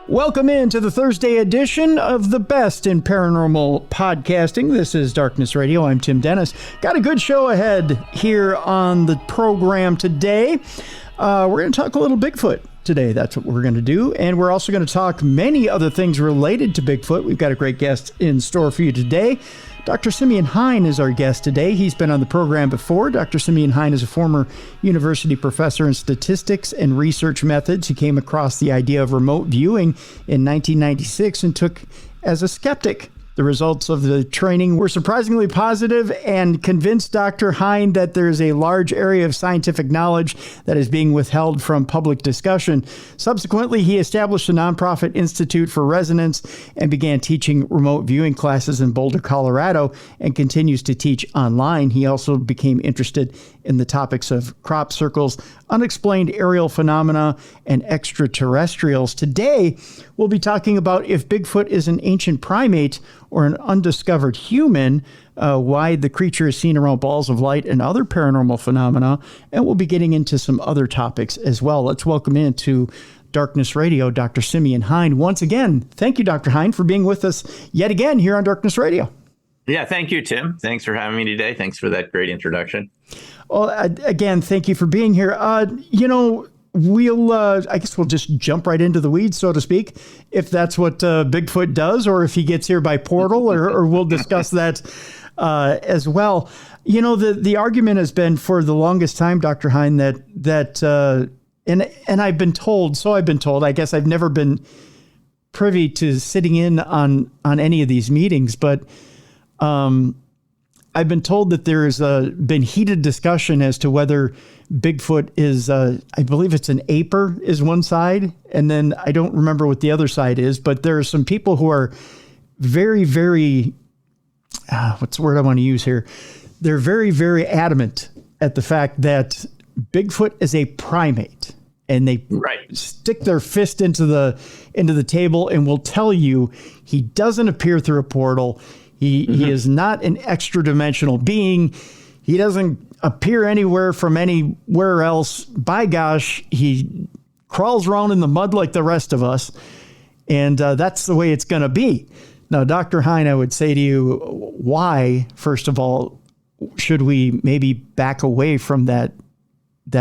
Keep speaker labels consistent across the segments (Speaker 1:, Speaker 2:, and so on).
Speaker 1: Welcome into the Thursday edition of the best in paranormal podcasting. This is Darkness Radio. I'm Tim Dennis. Got a good show ahead here on the program today. We're going to talk a little Bigfoot today. That's what we're going to do. And we're also going to talk many other things related to Bigfoot. We've got a great guest in store for you today. Dr. Simeon Hein is our guest today. He's been on the program before. Dr. Simeon Hein is a former university professor in statistics and research methods. He came across the idea of remote viewing in 1996 and took as a skeptic. The results of the training were surprisingly positive and convinced Dr. Hein that there is a large area of scientific knowledge that is being withheld from public discussion. Subsequently, he established a nonprofit institute for resonance and began teaching remote viewing classes in Boulder, Colorado, and continues to teach online. He also became interested in the topics of crop circles, unexplained aerial phenomena, and extraterrestrials. Today, we'll be talking about if Bigfoot is an ancient primate or an undiscovered human, why the creature is seen around balls of light and other paranormal phenomena, and we'll be getting into some other topics as well. Let's welcome into Darkness Radio, Dr. Simeon Hein. Once again, thank you, Dr. Hein, for being with us yet again here on Darkness Radio.
Speaker 2: Yeah, thank you, Tim. Thanks for having me today. Thanks for that great introduction.
Speaker 1: Well, again, thank you for being here. I guess we'll just jump right into the weeds, so to speak, if that's what Bigfoot does, or if he gets here by portal, or we'll discuss that as well. You know, the argument has been for the longest time, Dr. Hein, that and I've been told, I guess I've never been privy to sitting in on any of these meetings, but I've been told that there has been heated discussion as to whether Bigfoot is, I believe it's an aper is one side, and then I don't remember what the other side is, but there are some people who are very, very, what's the word I want to use here? They're very, very adamant at the fact that Bigfoot is a primate, and they stick their fist into the table and will tell you he doesn't appear through a portal. He is not an extra dimensional being. He doesn't appear anywhere from anywhere else. By gosh, he crawls around in the mud like the rest of us. And that's the way it's going to be. Now, Dr. Hein, I would say to you, why, first of all, should we maybe back away from that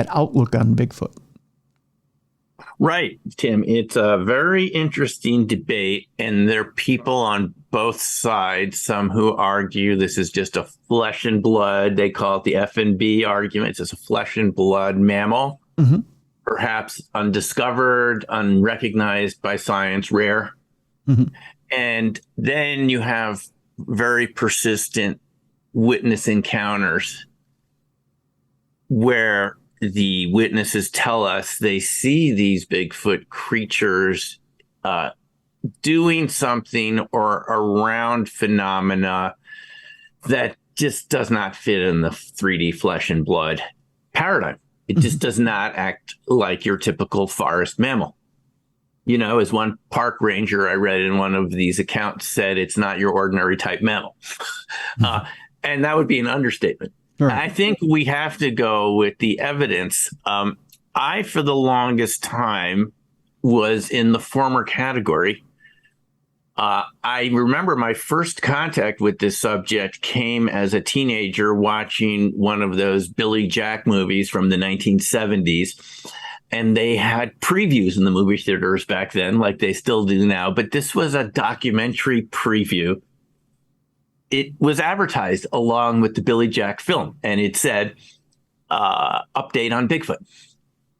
Speaker 1: outlook on Bigfoot?
Speaker 2: Right, Tim. It's a very interesting debate, and there are people on both sides, some who argue this is just a flesh and blood. They call it the F&B argument. It's just a flesh and blood mammal, perhaps undiscovered, unrecognized by science, rare. And then you have very persistent witness encounters where the witnesses tell us they see these Bigfoot creatures doing something or around phenomena that just does not fit in the 3D flesh and blood paradigm. It just does not act like your typical forest mammal. You know, as one park ranger I read in one of these accounts said, it's not your ordinary type mammal. And that would be an understatement. Right. I think we have to go with the evidence. I, for the longest time, was in the former category. I remember my first contact with this subject came as a teenager watching one of those Billy Jack movies from the 1970s. And they had previews in the movie theaters back then, like they still do now. But this was a documentary preview. It was advertised along with the Billy Jack film, and it said, update on Bigfoot.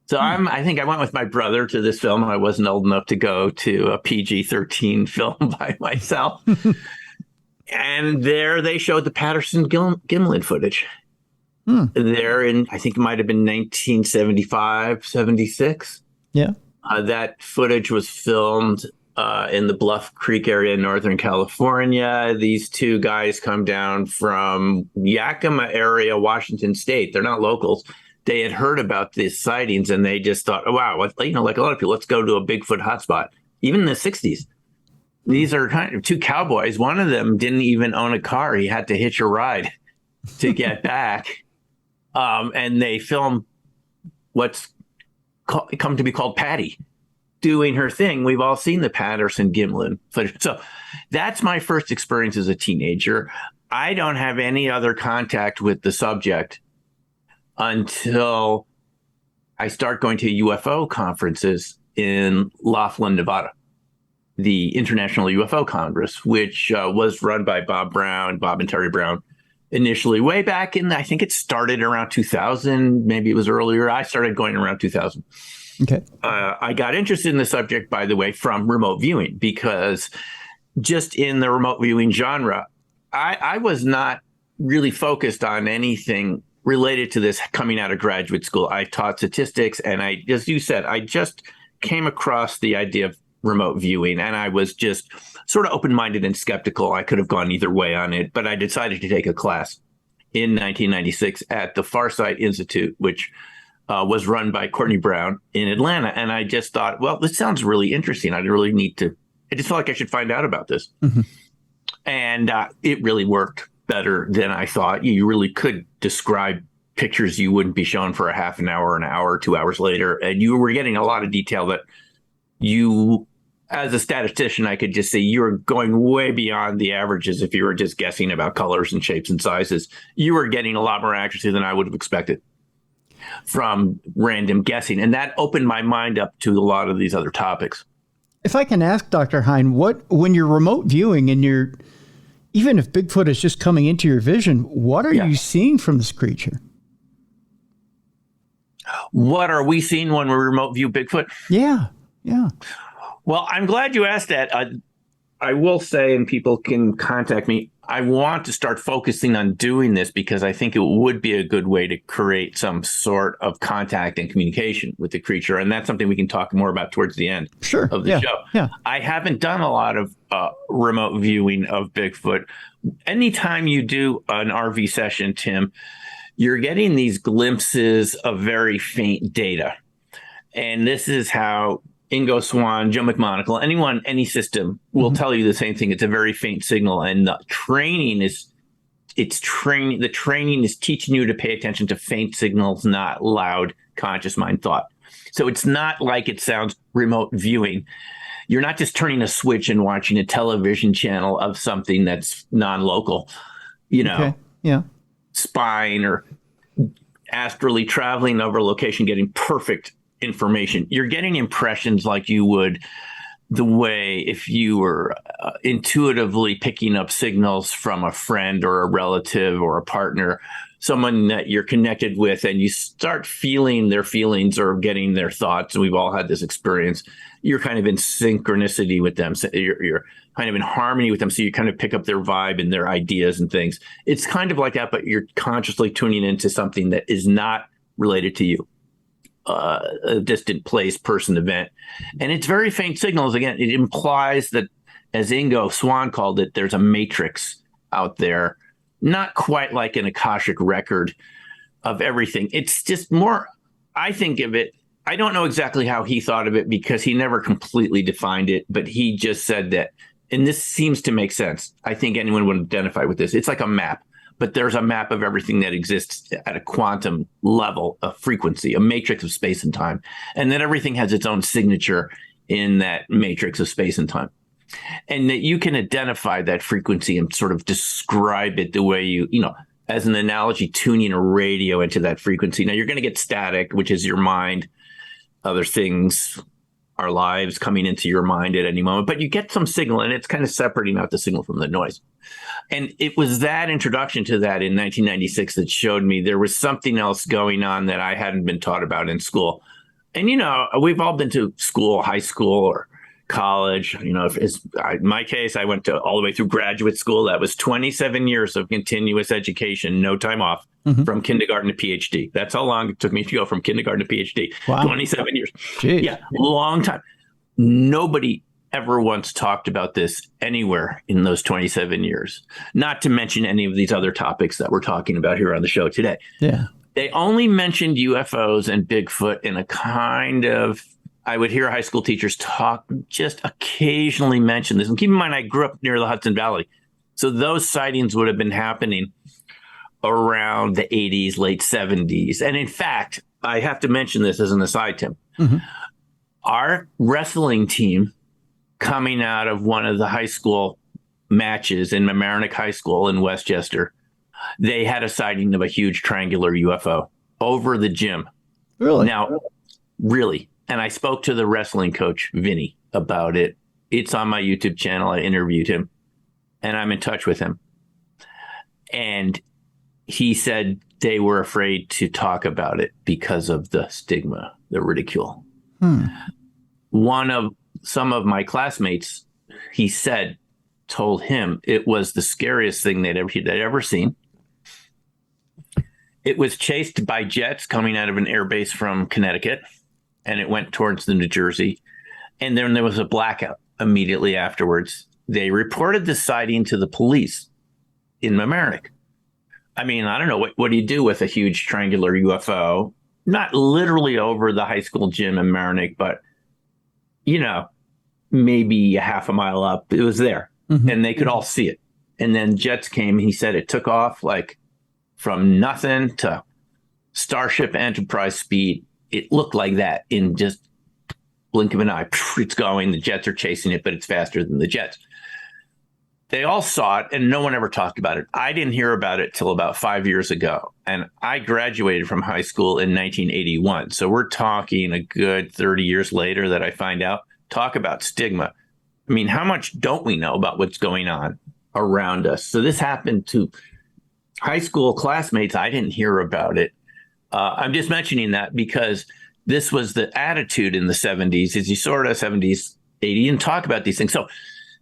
Speaker 2: So I think I went with my brother to this film. I wasn't old enough to go to a PG-13 film by myself. And there they showed the Patterson-Gimlin footage. There in, I think it might have been 1975, 76.
Speaker 1: Yeah.
Speaker 2: That footage was filmed in the Bluff Creek area in Northern California. These two guys come down from Yakima area, Washington State. They're not locals. They had heard about these sightings and they just thought, oh, wow, like a lot of people, let's go to a Bigfoot hotspot. Even in the 60s. These are kind of two cowboys. One of them didn't even own a car. He had to hitch a ride to get back. And they film what's come to be called Patty. doing her thing. We've all seen the Patterson-Gimlin footage. So that's my first experience as a teenager. I don't have any other contact with the subject until I start going to UFO conferences in Laughlin, Nevada, the International UFO Congress, which was run by Bob and Terry Brown, initially way back in, I think it started around 2000, maybe it was earlier. I started going around 2000.
Speaker 1: Okay.
Speaker 2: I got interested in the subject, by the way, from remote viewing, because just in the remote viewing genre, I was not really focused on anything related to this coming out of graduate school. I taught statistics, and as you said, I just came across the idea of remote viewing, and I was just sort of open-minded and skeptical. I could have gone either way on it, but I decided to take a class in 1996 at the Farsight Institute, which was run by Courtney Brown in Atlanta. And I just thought, well, this sounds really interesting. I just felt like I should find out about this. Mm-hmm. And it really worked better than I thought. You really could describe pictures you wouldn't be shown for a half an hour, 2 hours later. And you were getting a lot of detail that you, as a statistician, I could just say you were going way beyond the averages. If you were just guessing about colors and shapes and sizes, you were getting a lot more accuracy than I would have expected from random guessing. And that opened my mind up to a lot of these other topics.
Speaker 1: If I can ask Dr. Hein, when you're remote viewing and even if Bigfoot is just coming into your vision, what are you seeing from this creature?
Speaker 2: What are we seeing when we remote view Bigfoot?
Speaker 1: Yeah.
Speaker 2: Well, I'm glad you asked that. I will say, and people can contact me, I want to start focusing on doing this because I think it would be a good way to create some sort of contact and communication with the creature. And that's something we can talk more about towards the end of the show. Yeah. I haven't done a lot of remote viewing of Bigfoot. Anytime you do an RV session, Tim, you're getting these glimpses of very faint data. And this is how Ingo Swann, Joe McMonagle, any system will tell you the same thing. It's a very faint signal. And the training is teaching you to pay attention to faint signals, not loud conscious mind thought. So it's not like it sounds remote viewing. You're not just turning a switch and watching a television channel of something that's non-local, spying or astrally traveling over a location, getting perfect information. You're getting impressions like you would the way if you were intuitively picking up signals from a friend or a relative or a partner, someone that you're connected with, and you start feeling their feelings or getting their thoughts. And we've all had this experience. You're kind of in synchronicity with them. So you're kind of in harmony with them. So you kind of pick up their vibe and their ideas and things. It's kind of like that, but you're consciously tuning into something that is not related to you. A distant place, person, event. And it's very faint signals. Again, it implies that, as Ingo Swann called it, there's a matrix out there, not quite like an Akashic record of everything. It's just more, I think of it, I don't know exactly how he thought of it because he never completely defined it, but he just said that, and this seems to make sense. I think anyone would identify with this. It's like a map. But there's a map of everything that exists at a quantum level of frequency, a matrix of space and time. And then everything has its own signature in that matrix of space and time. And that you can identify that frequency and sort of describe it the way you as an analogy, tuning a radio into that frequency. Now, you're going to get static, which is your mind, other things, our lives coming into your mind at any moment. But you get some signal, and it's kind of separating out the signal from the noise. And it was that introduction to that in 1996 that showed me there was something else going on that I hadn't been taught about in school. And, we've all been to school, high school or college. In my case, I went all the way through graduate school. That was 27 years of continuous education, no time off, from kindergarten to PhD. That's how long it took me to go from kindergarten to PhD.
Speaker 1: Wow.
Speaker 2: 27 years.
Speaker 1: Jeez.
Speaker 2: Yeah, long time. Nobody ever once talked about this anywhere in those 27 years, not to mention any of these other topics that we're talking about here on the show today.
Speaker 1: Yeah.
Speaker 2: They only mentioned UFOs and Bigfoot in a kind of, I would hear high school teachers talk, just occasionally mention this. And keep in mind, I grew up near the Hudson Valley. So those sightings would have been happening around the 80s, late 70s. And in fact, I have to mention this as an aside, Tim. Our wrestling team, coming out of one of the high school matches in Mamaroneck High School in Westchester, they had a sighting of a huge triangular UFO over the gym.
Speaker 1: Really?
Speaker 2: Now, really. And I spoke to the wrestling coach, Vinny, about it. It's on my YouTube channel. I interviewed him, and I'm in touch with him. And he said they were afraid to talk about it because of the stigma, the ridicule. Some of my classmates, he said, told him it was the scariest thing they'd ever seen. It was chased by jets coming out of an airbase from Connecticut, and it went towards the New Jersey. And then there was a blackout immediately afterwards. They reported the sighting to the police in Mamaroneck. I mean, I don't know, what do you do with a huge triangular UFO? Not literally over the high school gym in Mamaroneck, but, maybe a half a mile up. It was there, and they could all see it. And then jets came. He said it took off like from nothing to Starship Enterprise speed. It looked like that in just blink of an eye. It's going. The jets are chasing it, but it's faster than the jets. They all saw it, and no one ever talked about it. I didn't hear about it till about 5 years ago, and I graduated from high school in 1981. So we're talking a good 30 years later that I find out. Talk about stigma. I mean, how much don't we know about what's going on around us? So this happened to high school classmates. I didn't hear about it. I'm just mentioning that because this was the attitude in the 70s, is you sort of 70s, 80s, you didn't talk about these things. So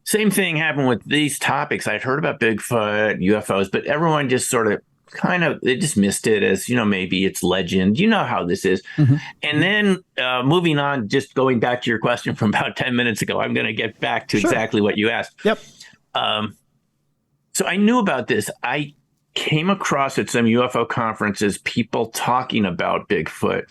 Speaker 2: same thing happened with these topics. I'd heard about Bigfoot, UFOs, but everyone just sort of they dismissed it as, maybe it's legend. You know how this is. And then moving on, just going back to your question from about 10 minutes ago, I'm going to get back to exactly what you asked.
Speaker 1: Yep.
Speaker 2: So I knew about this. I came across at some UFO conferences people talking about Bigfoot.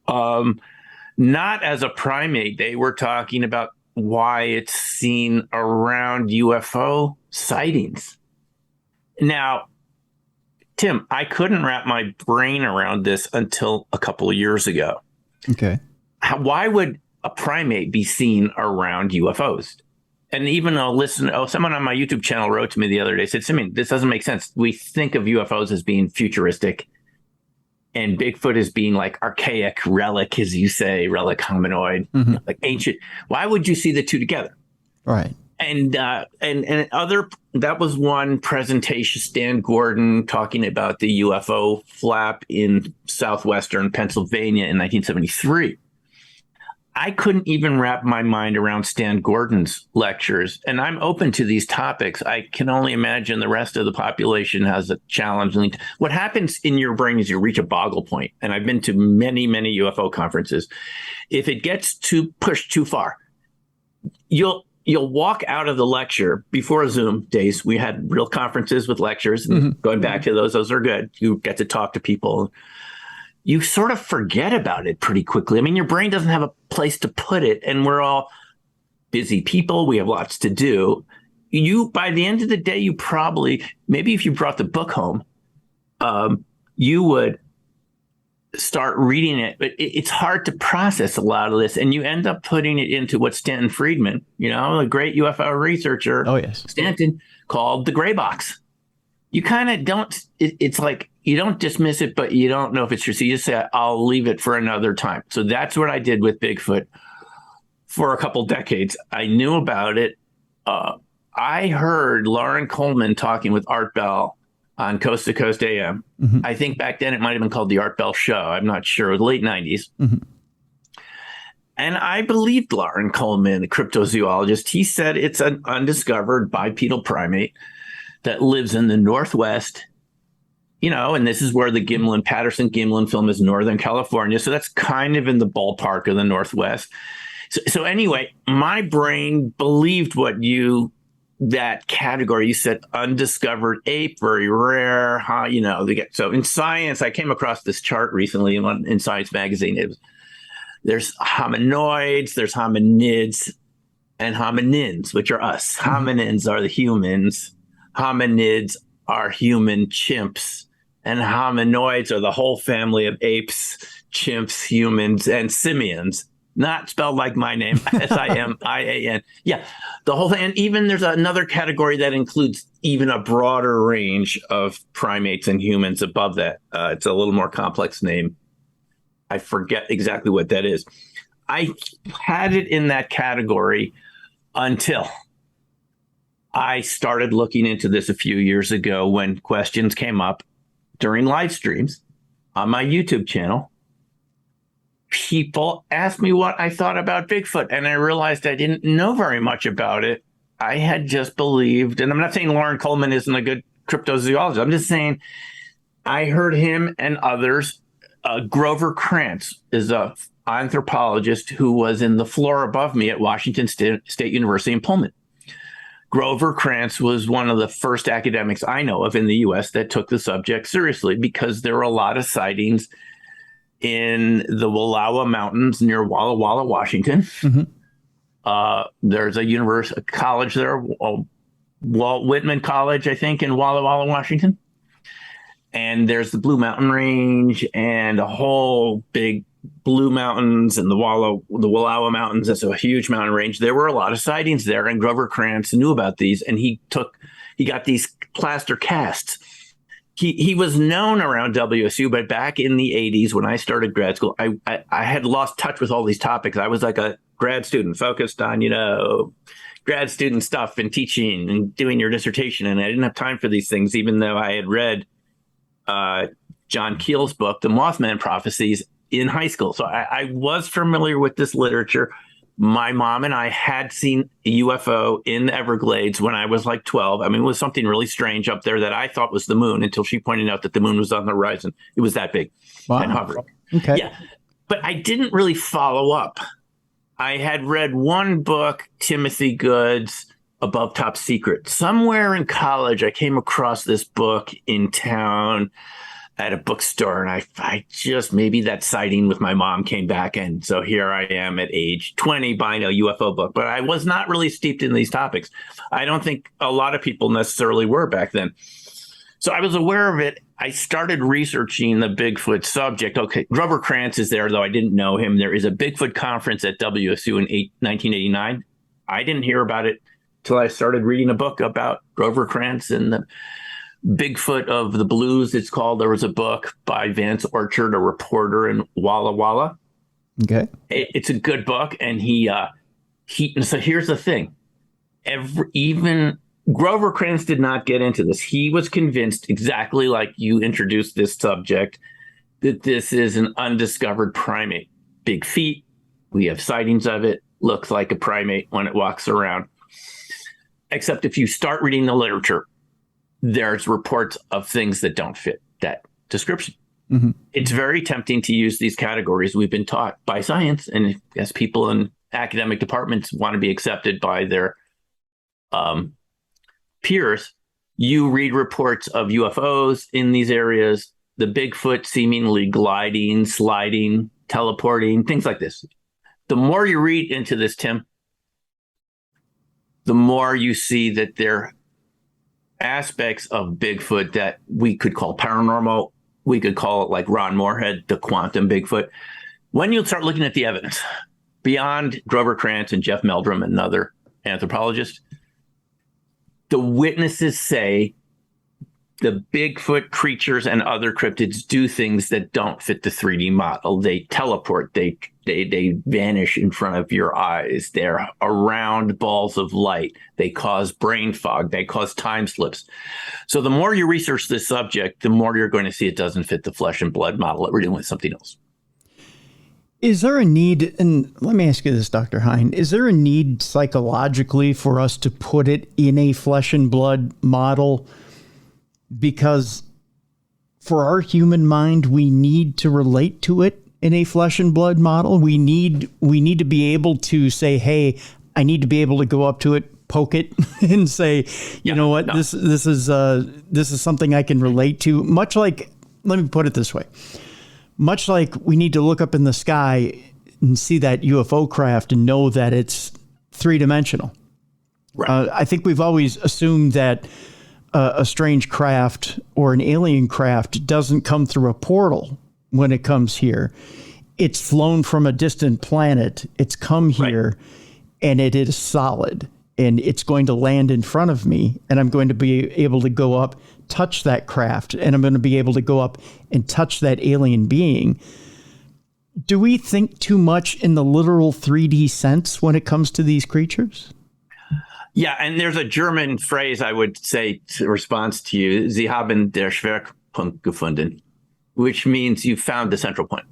Speaker 2: Not as a primate. They were talking about why it's seen around UFO sightings. Now, Tim, I couldn't wrap my brain around this until a couple of years ago.
Speaker 1: Okay.
Speaker 2: Why would a primate be seen around UFOs? And even someone on my YouTube channel wrote to me the other day, said, Simeon, this doesn't make sense. We think of UFOs as being futuristic, and Bigfoot as being like archaic relic, as you say, relic hominoid, like ancient. Why would you see the two together?
Speaker 1: Right.
Speaker 2: And that was one presentation, Stan Gordon talking about the UFO flap in southwestern Pennsylvania in 1973. I couldn't even wrap my mind around Stan Gordon's lectures, and I'm open to these topics. I can only imagine the rest of the population has a challenge. What happens in your brain is you reach a boggle point, and I've been to many, many UFO conferences. If it gets pushed too far, you'll walk out of the lecture. Before Zoom days, we had real conferences with lectures, and going back to those are good. You get to talk to people. You sort of forget about it pretty quickly. I mean, your brain doesn't have a place to put it, and we're all busy people. We have lots to do. By the end of the day, you probably, maybe if you brought the book home, you would start reading it, but it's hard to process a lot of this, and you end up putting it into what Stanton Friedman, a great UFO researcher, Stanton, called the gray box. You kind of don't, it's like, you don't dismiss it, but you don't know if it's true. So you just say, I'll leave it for another time. So that's what I did with Bigfoot for a couple decades. I knew about it. I heard Lauren Coleman talking with Art Bell on Coast to Coast AM. I think back then it might have been called the Art Bell Show. I'm not sure. It was late 90s. And I believed Lauren Coleman, the cryptozoologist. He said it's an undiscovered bipedal primate that lives in the Northwest, and this is where the Patterson-Gimlin film is, Northern California. So that's kind of in the ballpark of the Northwest. So anyway, my brain believed that category. You said undiscovered ape, very rare. So in science, I came across this chart recently in Science magazine. There's hominoids, there's hominids, and hominins, which are us. Hominins are the humans. Hominids are human chimps. and hominoids are the whole family of apes, chimps, humans, and simians. Not spelled like my name, Simian. Yeah, the whole thing. And even there's another category that includes even a broader range of primates and humans above that. It's a little more complex name. I forget exactly what that is. I had it in that category until I started looking into this a few years ago when questions came up during live streams on my YouTube channel. People asked me what I thought about Bigfoot, and I realized I didn't know very much about it. I had just believed, and I'm not saying Lauren Coleman isn't a good cryptozoologist. I'm just saying I heard him and others. Grover Krantz is a anthropologist who was in the floor above me at Washington State University in Pullman. Grover Krantz was one of the first academics I know of in the U.S. that took the subject seriously, because there were a lot of sightings in the Wallowa Mountains near Walla Walla, Washington. Mm-hmm. There's a college there, Walt Whitman College, I think, in Walla Walla, Washington. And there's the Blue Mountain Range and a whole big Blue Mountains and the Wallowa Mountains. That's a huge mountain range. There were a lot of sightings there, and Grover Krantz knew about these, and he got these plaster casts. He was known around WSU, but back in the 80s when I started grad school, I had lost touch with all these topics. I was like a grad student focused on, grad student stuff and teaching and doing your dissertation. And I didn't have time for these things, even though I had read John Keel's book, The Mothman Prophecies, in high school. So I was familiar with this literature. My mom and I had seen a UFO in the Everglades when I was like 12. I mean, it was something really strange up there that I thought was the moon until she pointed out that the moon was on the horizon. It was that big and hovering.
Speaker 1: Okay.
Speaker 2: Yeah. But I didn't really follow up. I had read one book, Timothy Good's Above Top Secret. Somewhere in college, I came across this book in town at a bookstore, and I just, maybe that sighting with my mom came back, and so here I am at age 20 buying a UFO book. But I was not really steeped in these topics. I don't think a lot of people necessarily were back then. So I was aware of it. I started researching the Bigfoot subject. Okay, Grover Krantz is there, though I didn't know him. There is a Bigfoot conference at WSU in 1989. I didn't hear about it till I started reading a book about Grover Krantz and the Bigfoot of the Blues, it's called. There was a book by Vance Orchard, a reporter in Walla Walla.
Speaker 1: Okay.
Speaker 2: It's a good book. And so here's the thing. Even Grover Krantz did not get into this. He was convinced, exactly like you introduced this subject, that this is an undiscovered primate. Big feet. We have sightings of it. Looks like a primate when it walks around. Except if you start reading the literature, there's reports of things that don't fit that description. Mm-hmm. It's very tempting to use these categories we've been taught by science, and as people in academic departments want to be accepted by their peers, you read reports of UFOs in these areas, the Bigfoot seemingly gliding, sliding, teleporting, things like this. The more you read into this, Tim, the more you see that there aspects of Bigfoot that we could call paranormal. We could call it, like Ron Moorhead, the quantum Bigfoot. When you start looking at the evidence beyond Grover Krantz and Jeff Meldrum and other anthropologists, the witnesses say the Bigfoot creatures and other cryptids do things that don't fit the 3D model. They teleport. They vanish in front of your eyes. They're around balls of light. They cause brain fog. They cause time slips. So the more you research this subject, the more you're going to see it doesn't fit the flesh and blood model, that we're dealing with something else.
Speaker 1: Is there a need, and let me ask you this, Dr. Hein, is there a need psychologically for us to put it in a flesh and blood model? Because for our human mind, we need to relate to it in a flesh and blood model. We need to be able to say, hey, I need to be able to go up to it, poke it, and say, you know what, this is something I can relate to. Much like, let me put it this way, much like we need to look up in the sky and see that UFO craft and know that it's three-dimensional. Right. I think we've always assumed that a strange craft or an alien craft doesn't come through a portal when it comes here. It's flown from a distant planet. It's come here, and it is solid, and it's going to land in front of me, and I'm going to be able to go up, touch that craft, and I'm going to be able to go up and touch that alien being. Do we think too much in the literal 3D sense when it comes to these creatures?
Speaker 2: Yeah, and there's a German phrase I would say in response to you, Sie haben der Schwerpunkt gefunden, which means you found the central point.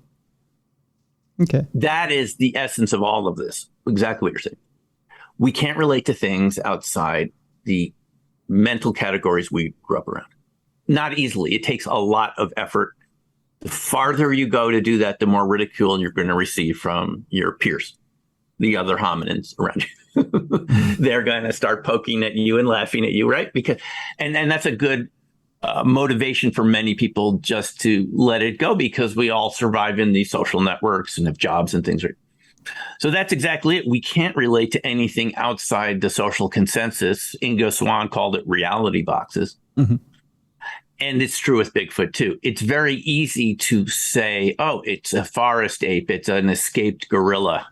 Speaker 1: Okay.
Speaker 2: That is the essence of all of this. Exactly what you're saying. We can't relate to things outside the mental categories we grew up around. Not easily. It takes a lot of effort. The farther you go to do that, the more ridicule you're going to receive from your peers, the other hominins around you. They're going to start poking at you and laughing at you, right? Because, and that's a good motivation for many people just to let it go, because we all survive in these social networks and have jobs and things. Right? So that's exactly it. We can't relate to anything outside the social consensus. Ingo Swann called it reality boxes. Mm-hmm. And it's true with Bigfoot, too. It's very easy to say, oh, it's a forest ape. It's an escaped gorilla.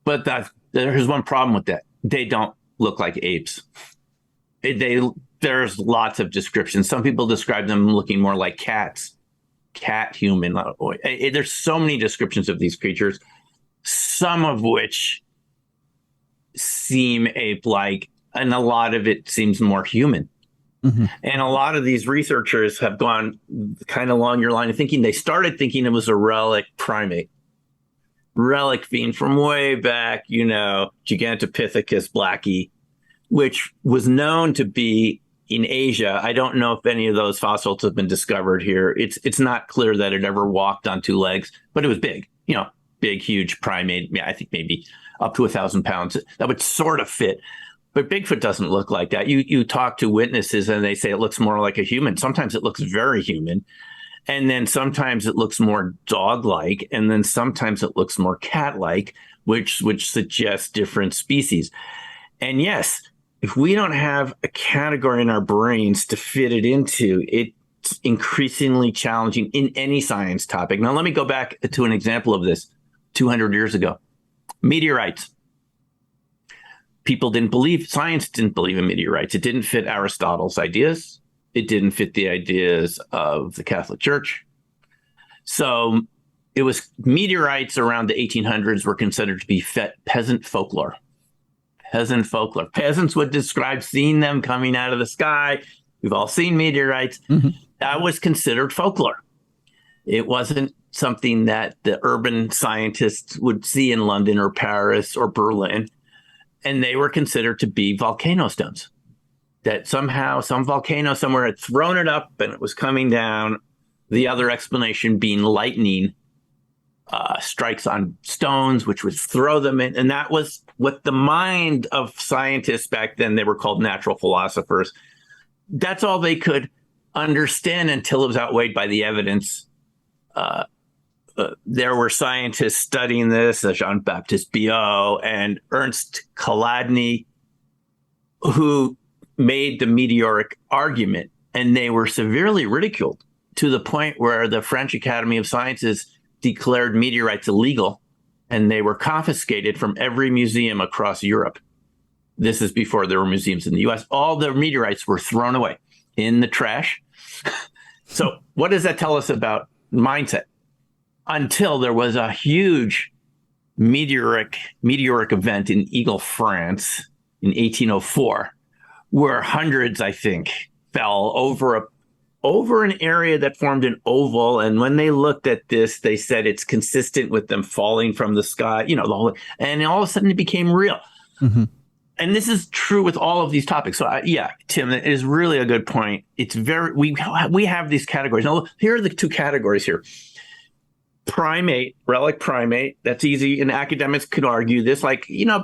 Speaker 2: But there's one problem with that. They don't look like apes. There's lots of descriptions. Some people describe them looking more like cats. Cat, human. There's so many descriptions of these creatures, some of which seem ape-like, and a lot of it seems more human. Mm-hmm. And a lot of these researchers have gone kind of along your line of thinking. They started thinking it was a relic primate. Relic being from way back, Gigantopithecus blackie, which was known to be in Asia. I don't know if any of those fossils have been discovered here. It's not clear that it ever walked on two legs, but it was big, big, huge primate. Yeah, I think maybe up to 1,000 pounds. That would sort of fit. But Bigfoot doesn't look like that. You talk to witnesses and they say it looks more like a human. Sometimes it looks very human. And then sometimes it looks more dog-like, and then sometimes it looks more cat-like, which suggests different species. And yes, if we don't have a category in our brains to fit it into, it's increasingly challenging in any science topic. Now, let me go back to an example of this 200 years ago. Meteorites. Science didn't believe in meteorites. It didn't fit Aristotle's ideas. It didn't fit the ideas of the Catholic Church. So it was meteorites around the 1800s were considered to be peasant folklore. Peasant folklore. Peasants would describe seeing them coming out of the sky. We've all seen meteorites. Mm-hmm. That was considered folklore. It wasn't something that the urban scientists would see in London or Paris or Berlin. And they were considered to be volcano stones. That somehow some volcano somewhere had thrown it up and it was coming down. The other explanation being lightning strikes on stones, which would throw them in. And that was what the mind of scientists back then, they were called natural philosophers. That's all they could understand until it was outweighed by the evidence. There were scientists studying this, Jean-Baptiste Biot and Ernst Chladni, who made the meteoric argument, and they were severely ridiculed to the point where the French Academy of Sciences declared meteorites illegal, and they were confiscated from every museum across Europe. This is before there were museums in the US. All the meteorites were thrown away in the trash. So what does that tell us about mindset? Until there was a huge meteoric event in Eagle, France in 1804, where hundreds, I think, fell over an area that formed an oval. And when they looked at this, they said it's consistent with them falling from the sky, and all of a sudden it became real. Mm-hmm. And this is true with all of these topics. So Tim, it is really a good point. It's we have these categories. Now, here are the two categories here. Primate, relic primate, that's easy. And academics could argue this,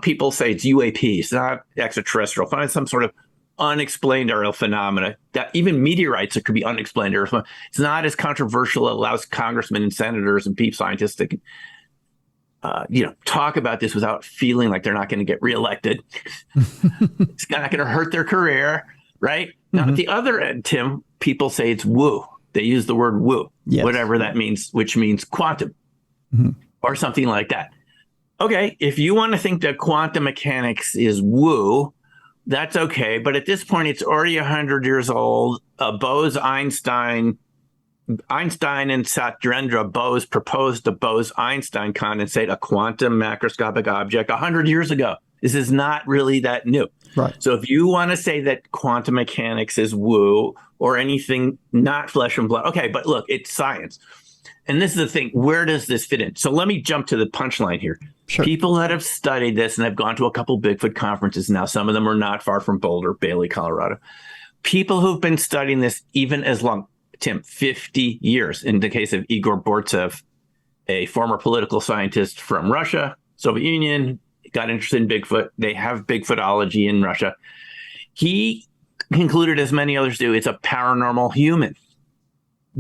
Speaker 2: people say it's UAP, it's not extraterrestrial. Find some sort of unexplained aerial phenomena. That even meteorites, it could be unexplained aerial phenomena. It's not as controversial. It allows congressmen and senators and scientists to talk about this without feeling like they're not going to get reelected. It's not going to hurt their career, right? Now, at the other end, Tim, people say it's woo. They use the word woo, whatever that means, which means quantum or something like that. Okay, if you want to think that quantum mechanics is woo, that's okay. But at this point, it's already 100 years old. Einstein and Satyendra Bose proposed the Bose-Einstein condensate, a quantum macroscopic object, 100 years ago. This is not really that new.
Speaker 1: Right.
Speaker 2: So if you want to say that quantum mechanics is woo or anything not flesh and blood, okay, but look, it's science. And this is the thing, where does this fit in? So let me jump to the punchline here.
Speaker 1: Sure.
Speaker 2: People that have studied this, and I've gone to a couple Bigfoot conferences now, some of them are not far from Boulder, Bailey, Colorado. People who've been studying this even as long, Tim, 50 years. In the case of Igor Bortsev, a former political scientist from Russia, Soviet Union, got interested in Bigfoot. They have Bigfootology in Russia. He concluded, as many others do, it's a paranormal human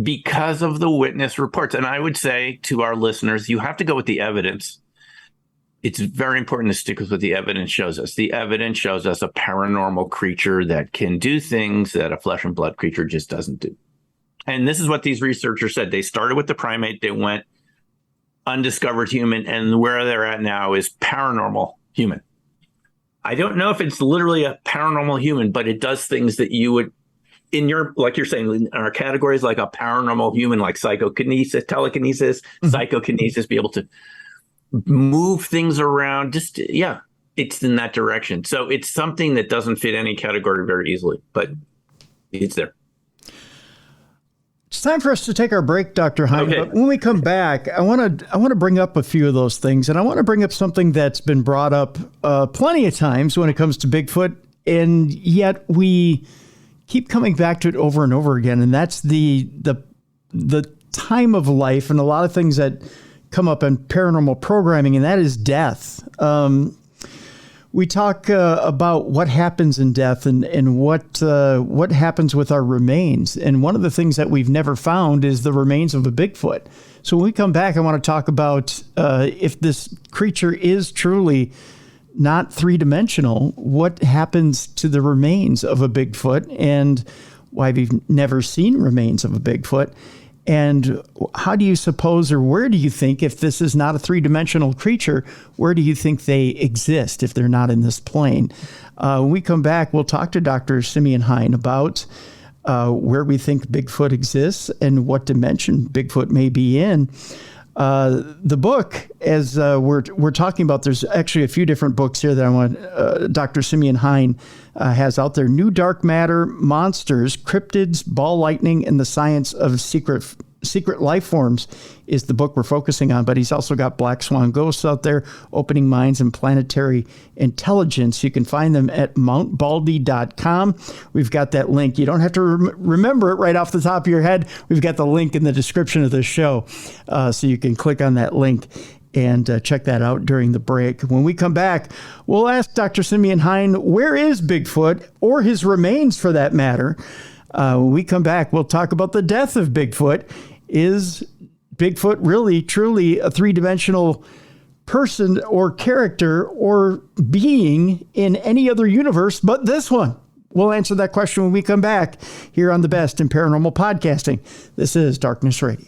Speaker 2: because of the witness reports. And I would say to our listeners, you have to go with the evidence. It's very important to stick with what the evidence shows us. The evidence shows us a paranormal creature that can do things that a flesh and blood creature just doesn't do. And this is what these researchers said. They started with the primate. They went undiscovered human, and where they're at now is paranormal human. I don't know if it's literally a paranormal human, but it does things that you would, in your, like you're saying, in our categories, like a paranormal human, like psychokinesis, telekinesis, psychokinesis, be able to move things around. Just, yeah, it's in that direction. So it's something that doesn't fit any category very easily, but it's there.
Speaker 1: It's time for us to take our break, Dr. Hein.
Speaker 2: Okay.
Speaker 1: But when we come back, I want to bring up a few of those things, and I want to bring up something that's been brought up plenty of times when it comes to Bigfoot, and yet we keep coming back to it over and over again, and that's the time of life and a lot of things that come up in paranormal programming, and that is death. We talk about what happens in death and what happens with our remains. And one of the things that we've never found is the remains of a Bigfoot. So when we come back, I want to talk about if this creature is truly not three-dimensional, what happens to the remains of a Bigfoot and why we've never seen remains of a Bigfoot. And how do you suppose, or where do you think, if this is not a three-dimensional creature, where do you think they exist if they're not in this plane? When we come back, we'll talk to Dr. Simeon Hein about where we think Bigfoot exists and what dimension Bigfoot may be in. The book, as we're talking about, there's actually a few different books here that I want Dr. Simeon Hein has out there. New Dark Matter, Monsters, Cryptids, Ball Lightning, and the Science of Secret Life Forms is the book we're focusing on. But he's also got Black Swan Ghosts out there, Opening Minds, and Planetary Intelligence. You can find them at mountbaldy.com. We've got that link. You don't have to remember it right off the top of your head. We've got the link in the description of this show, so you can click on that link and check that out during the break. When we come back, we'll ask Dr. Simeon Hein, where is Bigfoot, or his remains for that matter? When we come back, we'll talk about the death of Bigfoot. Is Bigfoot really, truly a three-dimensional person or character or being in any other universe but this one? We'll answer that question when we come back here on the Best in Paranormal Podcasting. This is Darkness Radio.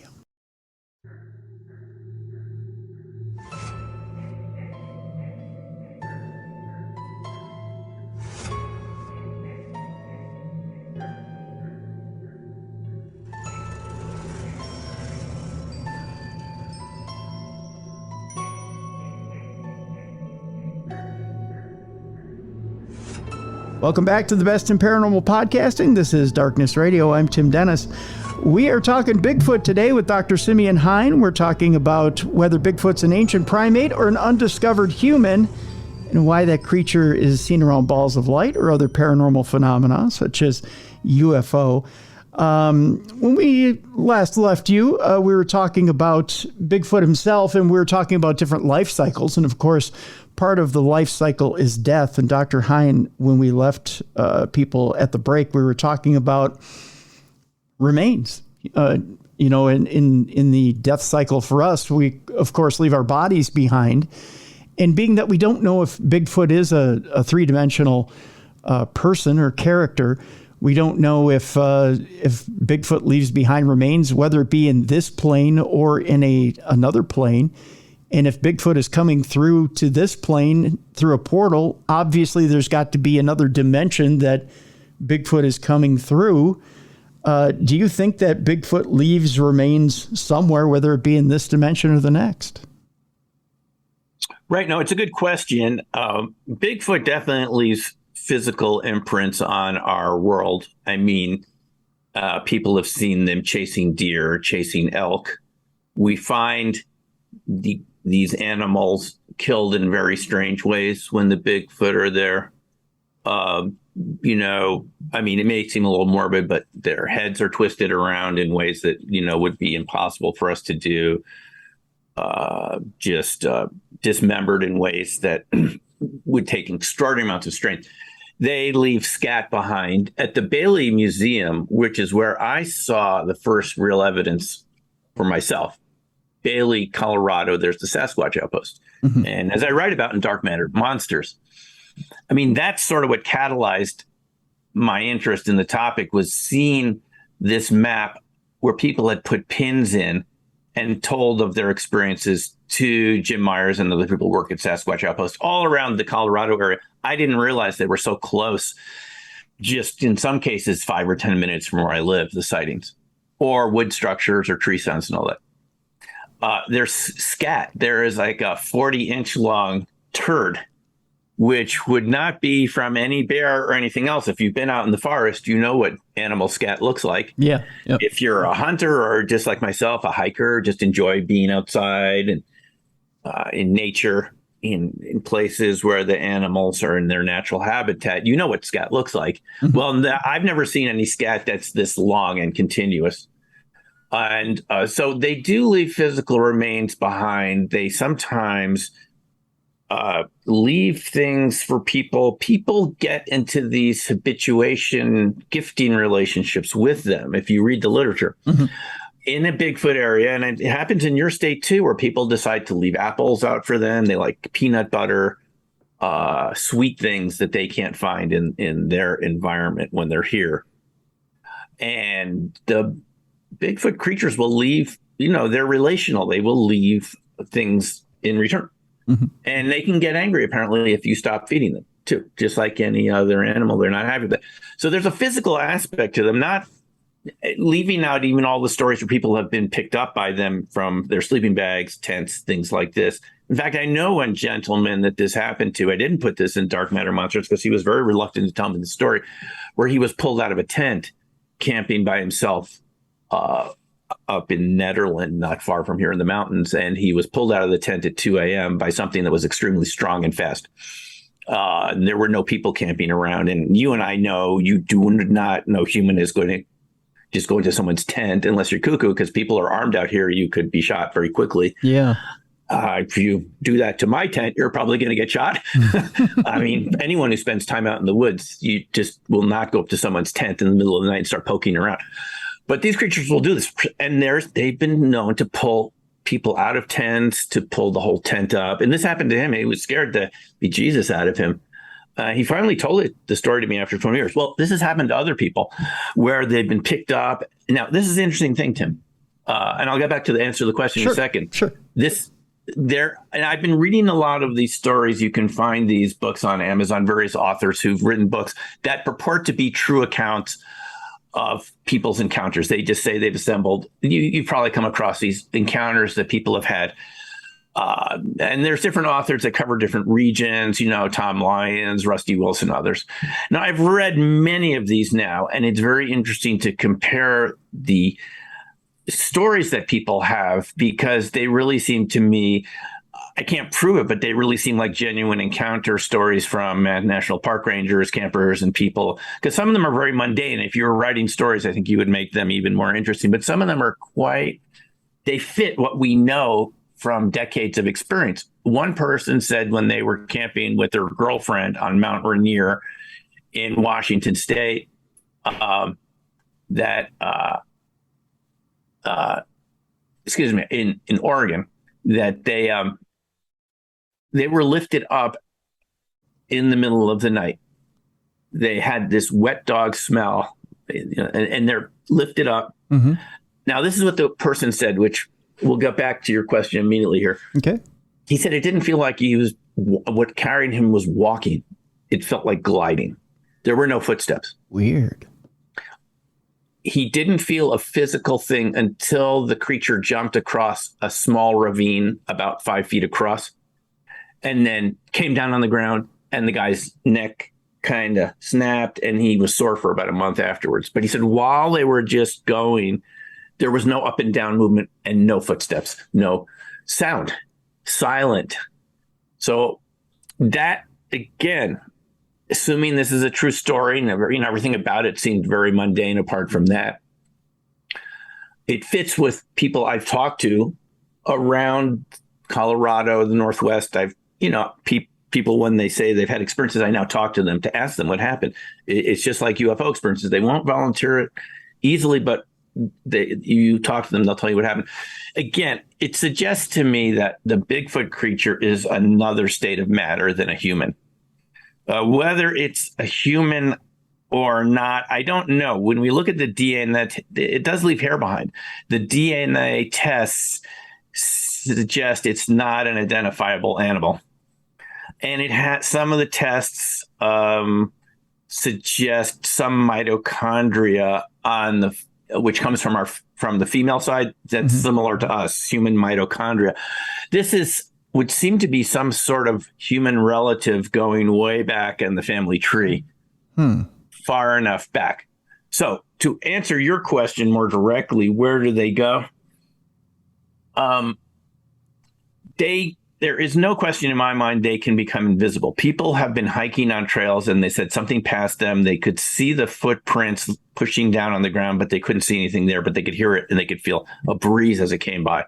Speaker 1: Welcome back to the Best in Paranormal Podcasting. This is Darkness Radio. I'm Tim Dennis. We are talking Bigfoot today with Dr. Simeon Hein. We're talking about whether Bigfoot's an ancient primate or an undiscovered human, and why that creature is seen around balls of light or other paranormal phenomena, such as UFO. When we last left you, we were talking about Bigfoot himself, and we were talking about different life cycles. And of course, part of the life cycle is death. And Dr. Hein, when we left people at the break, we were talking about remains. In the death cycle for us, we, of course, leave our bodies behind. And being that we don't know if Bigfoot is a three-dimensional person or character, We don't know if Bigfoot leaves behind remains, whether it be in this plane or in another plane. And if Bigfoot is coming through to this plane through a portal, obviously there's got to be another dimension that Bigfoot is coming through. Do you think that Bigfoot leaves remains somewhere, whether it be in this dimension or the next?
Speaker 2: Right. No, it's a good question. Bigfoot definitely leaves physical imprints on our world. I mean, people have seen them chasing deer, chasing elk. We find these animals killed in very strange ways when the Bigfoot are there. I mean, it may seem a little morbid, but their heads are twisted around in ways that, would be impossible for us to do. Just dismembered in ways that would take extraordinary amounts of strength. They leave scat behind at the Bailey Museum, which is where I saw the first real evidence for myself. Bailey, Colorado, there's the Sasquatch outpost. Mm-hmm. And as I write about in Dark Matter, monsters, I mean, that's sort of what catalyzed my interest in the topic, was seeing this map where people had put pins in and told of their experiences to Jim Myers and other people who work at Sasquatch Outpost all around the Colorado area. I didn't realize they were so close, just in some cases 5 or 10 minutes from where I live, the sightings, or wood structures or tree sounds and all that. There's scat. There is like a 40-inch long turd, which would not be from any bear or anything else. If you've been out in the forest, you know what animal scat looks like.
Speaker 1: Yeah. Yep.
Speaker 2: If you're a hunter or just like myself, a hiker, just enjoy being outside and in nature, in places where the animals are in their natural habitat, you know what scat looks like. Mm-hmm. Well, I've never seen any scat that's this long and continuous. And so they do leave physical remains behind. They sometimes leave things for people. People get into these habituation gifting relationships with them. If you read the literature in a Bigfoot area, and it happens in your state too, where people decide to leave apples out for them. They like peanut butter, sweet things that they can't find in their environment when they're here. And the Bigfoot creatures will leave, they're relational. They will leave things in return. Mm-hmm. And they can get angry, apparently, if you stop feeding them, too. Just like any other animal, they're not happy with that. So there's a physical aspect to them, not leaving out even all the stories where people have been picked up by them from their sleeping bags, tents, things like this. In fact, I know one gentleman that this happened to. I didn't put this in Dark Matter Monsters because he was very reluctant to tell me the story, where he was pulled out of a tent camping by himself up in Nederland, not far from here in the mountains, and he was pulled out of the tent at 2 a.m. by something that was extremely strong and fast. There were no people camping around, and you and I know you do not know human is going to just go into someone's tent unless you're cuckoo, because people are armed out here. You could be shot very quickly.
Speaker 1: Yeah.
Speaker 2: If you do that to my tent, you're probably going to get shot. I mean, anyone who spends time out in the woods, you just will not go up to someone's tent in the middle of the night and start poking around. But these creatures will do this, and they've been known to pull people out of tents, to pull the whole tent up. And this happened to him. He was scared to be Jesus out of him. He finally told the story to me after 20 years. Well, this has happened to other people where they've been picked up. Now, this is the interesting thing, Tim, and I'll get back to the answer to the question in a second.
Speaker 1: Sure.
Speaker 2: And I've been reading a lot of these stories. You can find these books on Amazon, various authors who've written books that purport to be true accounts of people's encounters. They just say they've assembled. You've probably come across these encounters that people have had. And there's different authors that cover different regions, Tom Lyons, Rusty Wilson, others. Now, I've read many of these now, and it's very interesting to compare the stories that people have, because they really seem to me, I can't prove it, but they really seem like genuine encounter stories from national park rangers, campers, and people, because some of them are very mundane. If you were writing stories, I think you would make them even more interesting, but some of them are they fit what we know from decades of experience. One person said when they were camping with their girlfriend on Mount Rainier in Washington State, in Oregon, that they were lifted up in the middle of the night they had this wet dog smell, and they're lifted up.
Speaker 1: Mm-hmm.
Speaker 2: Now, this is what the person said, which we'll get back to your question immediately here.
Speaker 1: Okay.
Speaker 2: He said it didn't feel like what carried him was walking. It felt like gliding. There were no footsteps.
Speaker 1: Weird.
Speaker 2: He didn't feel a physical thing until the creature jumped across a small ravine about 5 feet across and then came down on the ground, and the guy's neck kind of snapped and he was sore for about a month afterwards. But he said while they were just going, there was no up and down movement and no footsteps, no sound, silent. So that, again, assuming this is a true story, and everything about it seemed very mundane apart from that, it fits with people I've talked to around Colorado, the Northwest. People, when they say they've had experiences, I now talk to them to ask them what happened. It's just like UFO experiences. They won't volunteer it easily, but you talk to them, they'll tell you what happened. Again, it suggests to me that the Bigfoot creature is another state of matter than a human. Whether it's a human or not, I don't know. When we look at the DNA, it does leave hair behind. The DNA tests suggest it's not an identifiable animal. And it had some of the tests suggest some mitochondria which comes from the female side that's similar to us, human mitochondria. This would seem to be some sort of human relative going way back in the family tree, far enough back. So to answer your question more directly, where do they go? There is no question in my mind they can become invisible. People have been hiking on trails and they said something passed them. They could see the footprints pushing down on the ground, but they couldn't see anything there, but they could hear it and they could feel a breeze as it came by.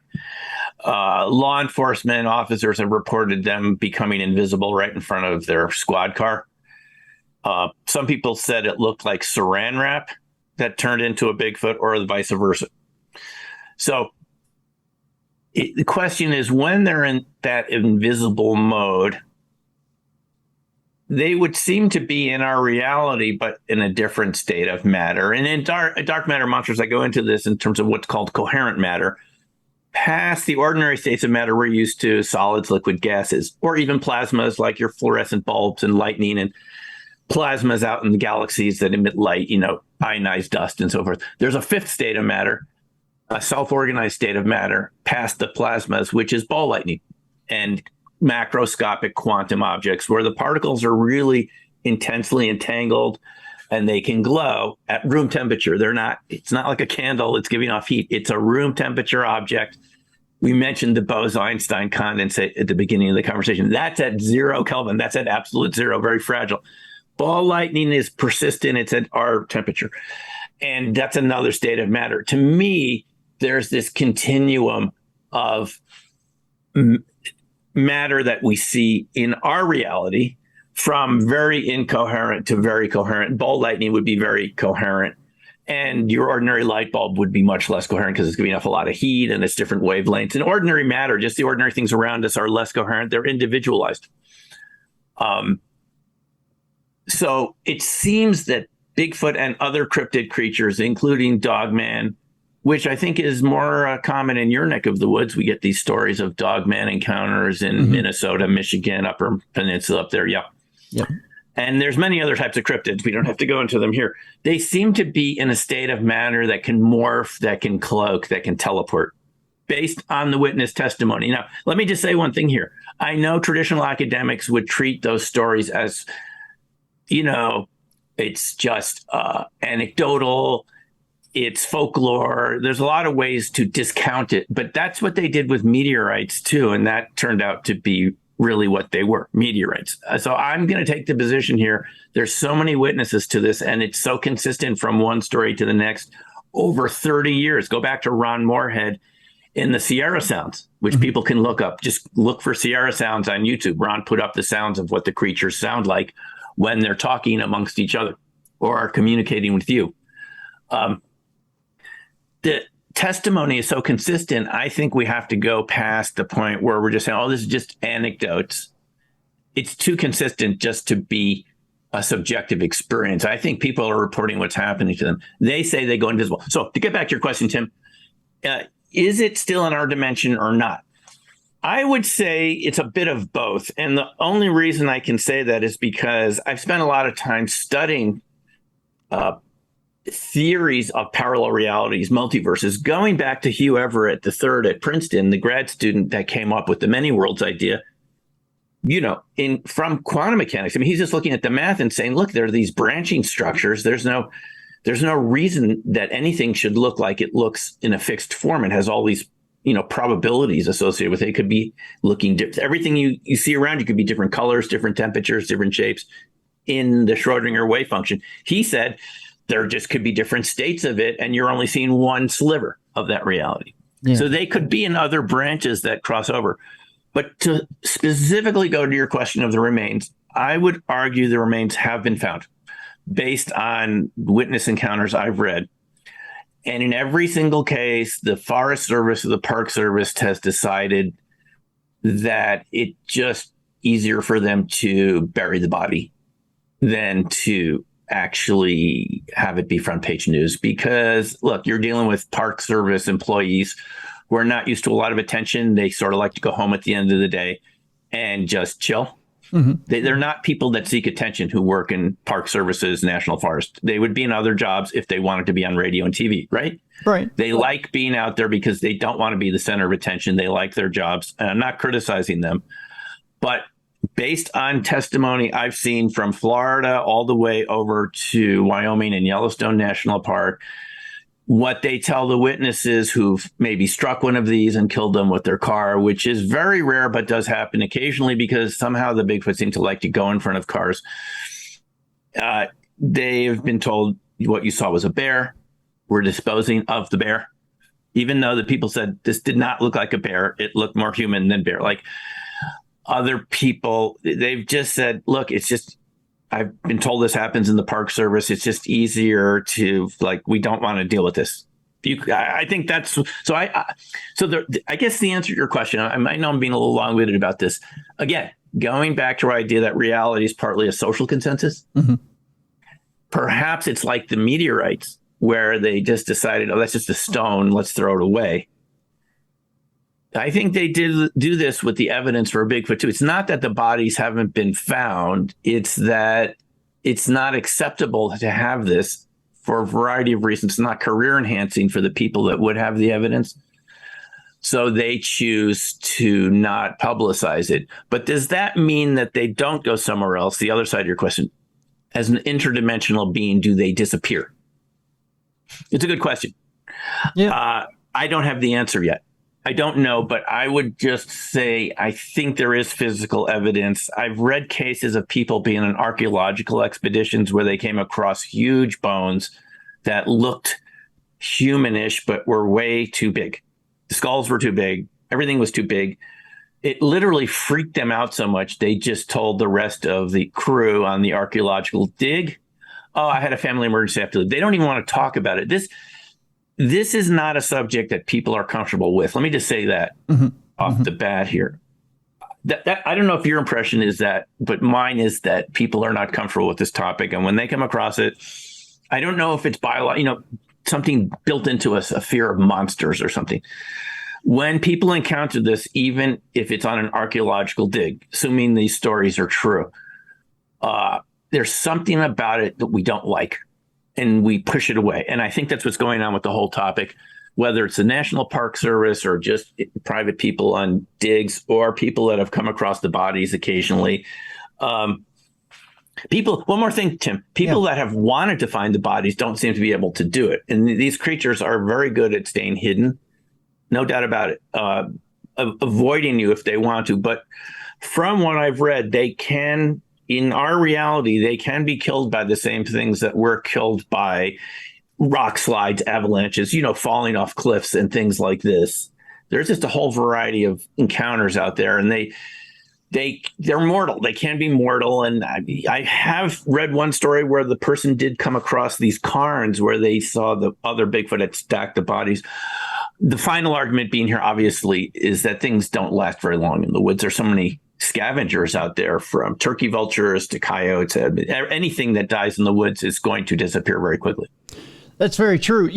Speaker 2: Law enforcement officers have reported them becoming invisible right in front of their squad car. Some people said it looked like saran wrap that turned into a Bigfoot, or the vice versa. So the question is, when they're in that invisible mode, they would seem to be in our reality, but in a different state of matter. And in dark matter monsters, I go into this in terms of what's called coherent matter. Past the ordinary states of matter we're used to, solids, liquid, gases, or even plasmas like your fluorescent bulbs and lightning and plasmas out in the galaxies that emit light, ionized dust and so forth. There's a fifth state of matter, a self-organized state of matter past the plasmas, which is ball lightning and macroscopic quantum objects, where the particles are really intensely entangled and they can glow at room temperature. It's not like a candle, it's giving off heat. It's a room temperature object. We mentioned the Bose-Einstein condensate at the beginning of the conversation. That's at 0 Kelvin. That's at absolute zero, very fragile. Ball lightning is persistent. It's at our temperature. And that's another state of matter. To me, there's this continuum of matter that we see in our reality, from very incoherent to very coherent. Ball lightning would be very coherent, and your ordinary light bulb would be much less coherent because it's giving off a lot of heat and it's different wavelengths. And ordinary matter, just the ordinary things around us, are less coherent. They're individualized. So it seems that Bigfoot and other cryptid creatures, including Dogman, which I think is more common in your neck of the woods. We get these stories of Dogman encounters in Minnesota, Michigan, Upper Peninsula up there. Yeah. And there's many other types of cryptids. We don't have to go into them here. They seem to be in a state of matter that can morph, that can cloak, that can teleport, based on the witness testimony. Now, let me just say one thing here. I know traditional academics would treat those stories as, it's just anecdotal, it's folklore. There's a lot of ways to discount it, but that's what they did with meteorites too. And that turned out to be really what they were, meteorites. So I'm going to take the position here. There's so many witnesses to this, and it's so consistent from one story to the next over 30 years. Go back to Ron Moorhead in the Sierra Sounds, which people can look up. Just look for Sierra Sounds on YouTube. Ron put up the sounds of what the creatures sound like when they're talking amongst each other or are communicating with you. The testimony is so consistent, I think we have to go past the point where we're just saying, oh, this is just anecdotes. It's too consistent just to be a subjective experience. I think people are reporting what's happening to them. They say they go invisible. So to get back to your question, Tim, is it still in our dimension or not? I would say it's a bit of both. And the only reason I can say that is because I've spent a lot of time studying theories of parallel realities, multiverses, going back to Hugh Everett III at Princeton, the grad student that came up with the many worlds idea, from quantum mechanics. I mean, he's just looking at the math and saying, look, there are these branching structures. There's no reason that anything should look like it looks in a fixed form. It has all these probabilities associated with it. It could be looking different. Everything you see around you could be different colors, different temperatures, different shapes in the Schrodinger wave function. He said there just could be different states of it, and you're only seeing one sliver of that reality. Yeah. So they could be in other branches that cross over. But to specifically go to your question of the remains, I would argue the remains have been found based on witness encounters I've read. And in every single case, the Forest Service or the Park Service has decided that it's just easier for them to bury the body than to actually have it be front page news. Because, look, you're dealing with Park Service employees who are not used to a lot of attention. They sort of like to go home at the end of the day and just chill. Mm-hmm. They're not people that seek attention who work in park services, national forest. They would be in other jobs if they wanted to be on radio and TV, right?
Speaker 1: Right.
Speaker 2: They like being out there because they don't want to be the center of attention. They like their jobs. And I'm not criticizing them. But based on testimony I've seen from Florida all the way over to Wyoming and Yellowstone National Park, what they tell the witnesses who've maybe struck one of these and killed them with their car, which is very rare, but does happen occasionally because somehow the Bigfoot seem to like to go in front of cars. They've been told what you saw was a bear. We're disposing of the bear. Even though the people said this did not look like a bear, it looked more human than bear. Like other people, they've just said, look, it's just, I've been told this happens in the Park Service. It's just easier to we don't want to deal with this. I think that's so. I guess the answer to your question, I might know I'm being a little long-winded about this. Again, going back to our idea that reality is partly a social consensus. Mm-hmm. Perhaps it's like the meteorites where they just decided, oh, that's just a stone. Let's throw it away. I think they did do this with the evidence for Bigfoot too. It's not that the bodies haven't been found. It's that it's not acceptable to have this for a variety of reasons. It's not career enhancing for the people that would have the evidence. So they choose to not publicize it. But does that mean that they don't go somewhere else? The other side of your question, as an interdimensional being, do they disappear? It's a good question. Yeah. I don't have the answer yet. I don't know, but I would just say I think there is physical evidence. I've read cases of people being on archaeological expeditions where they came across huge bones that looked humanish, but were way too big. The skulls were too big. Everything was too big. It literally freaked them out so much, they just told the rest of the crew on the archaeological dig, oh, I had a family emergency after. They don't even want to talk about it. This is not a subject that people are comfortable with. Let me just say that off the bat here. That I don't know if your impression is that, but mine is that people are not comfortable with this topic. And when they come across it, I don't know if it's something built into us, a fear of monsters or something. When people encounter this, even if it's on an archaeological dig, assuming these stories are true, there's something about it that we don't like. And we push it away. And I think that's what's going on with the whole topic, whether it's the National Park Service or just private people on digs or people that have come across the bodies occasionally. One more thing, Tim, people that have wanted to find the bodies don't seem to be able to do it. And these creatures are very good at staying hidden. No doubt about it. Avoiding you if they want to. But from what I've read, they can, in our reality, they can be killed by the same things that we're killed by: rock slides, avalanches, falling off cliffs and things like this. There's just a whole variety of encounters out there, and they're mortal. They can be mortal. And I have read one story where the person did come across these cairns where they saw the other Bigfoot had stacked the bodies. The final argument being here, obviously, is that things don't last very long in the woods. There's so many scavengers out there, from turkey vultures to coyotes. Anything that dies in the woods is going to disappear very quickly.
Speaker 1: That's very true.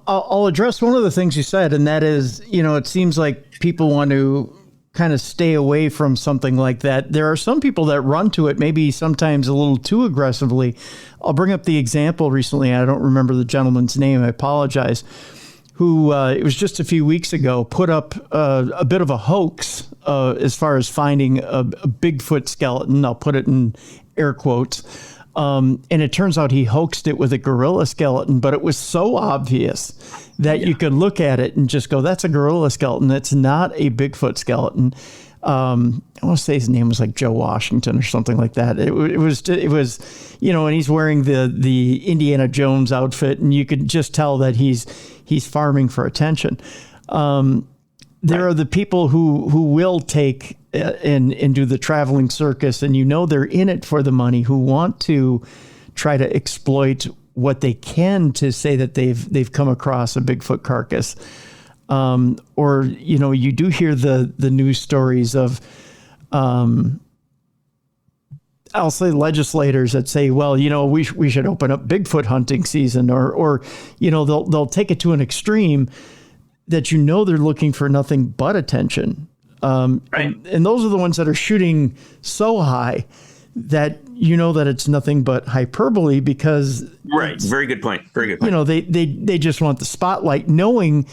Speaker 1: I'll address one of the things you said, and that is, it seems like people want to kind of stay away from something like that. There are some people that run to it, maybe sometimes a little too aggressively. I'll bring up the example recently. I don't remember the gentleman's name. I apologize. Who, it was just a few weeks ago, put up a bit of a hoax as far as finding a Bigfoot skeleton. I'll put it in air quotes. And it turns out he hoaxed it with a gorilla skeleton, but it was so obvious that you could look at it and just go, that's a gorilla skeleton. That's not a Bigfoot skeleton. I want to say his name was like Joe Washington or something like that. It was, and he's wearing the Indiana Jones outfit, and you could just tell that he's farming for attention. There are the people who will take and do the traveling circus, and they're in it for the money, who want to try to exploit what they can to say that they've come across a Bigfoot carcass. Or you do hear the news stories of I'll say legislators that say, well, we should open up Bigfoot hunting season, or they'll take it to an extreme that they're looking for nothing but attention.
Speaker 2: Right.
Speaker 1: And those are the ones that are shooting so high that that it's nothing but hyperbole, because
Speaker 2: right. Very good point. Very good point.
Speaker 1: They just want the spotlight, knowing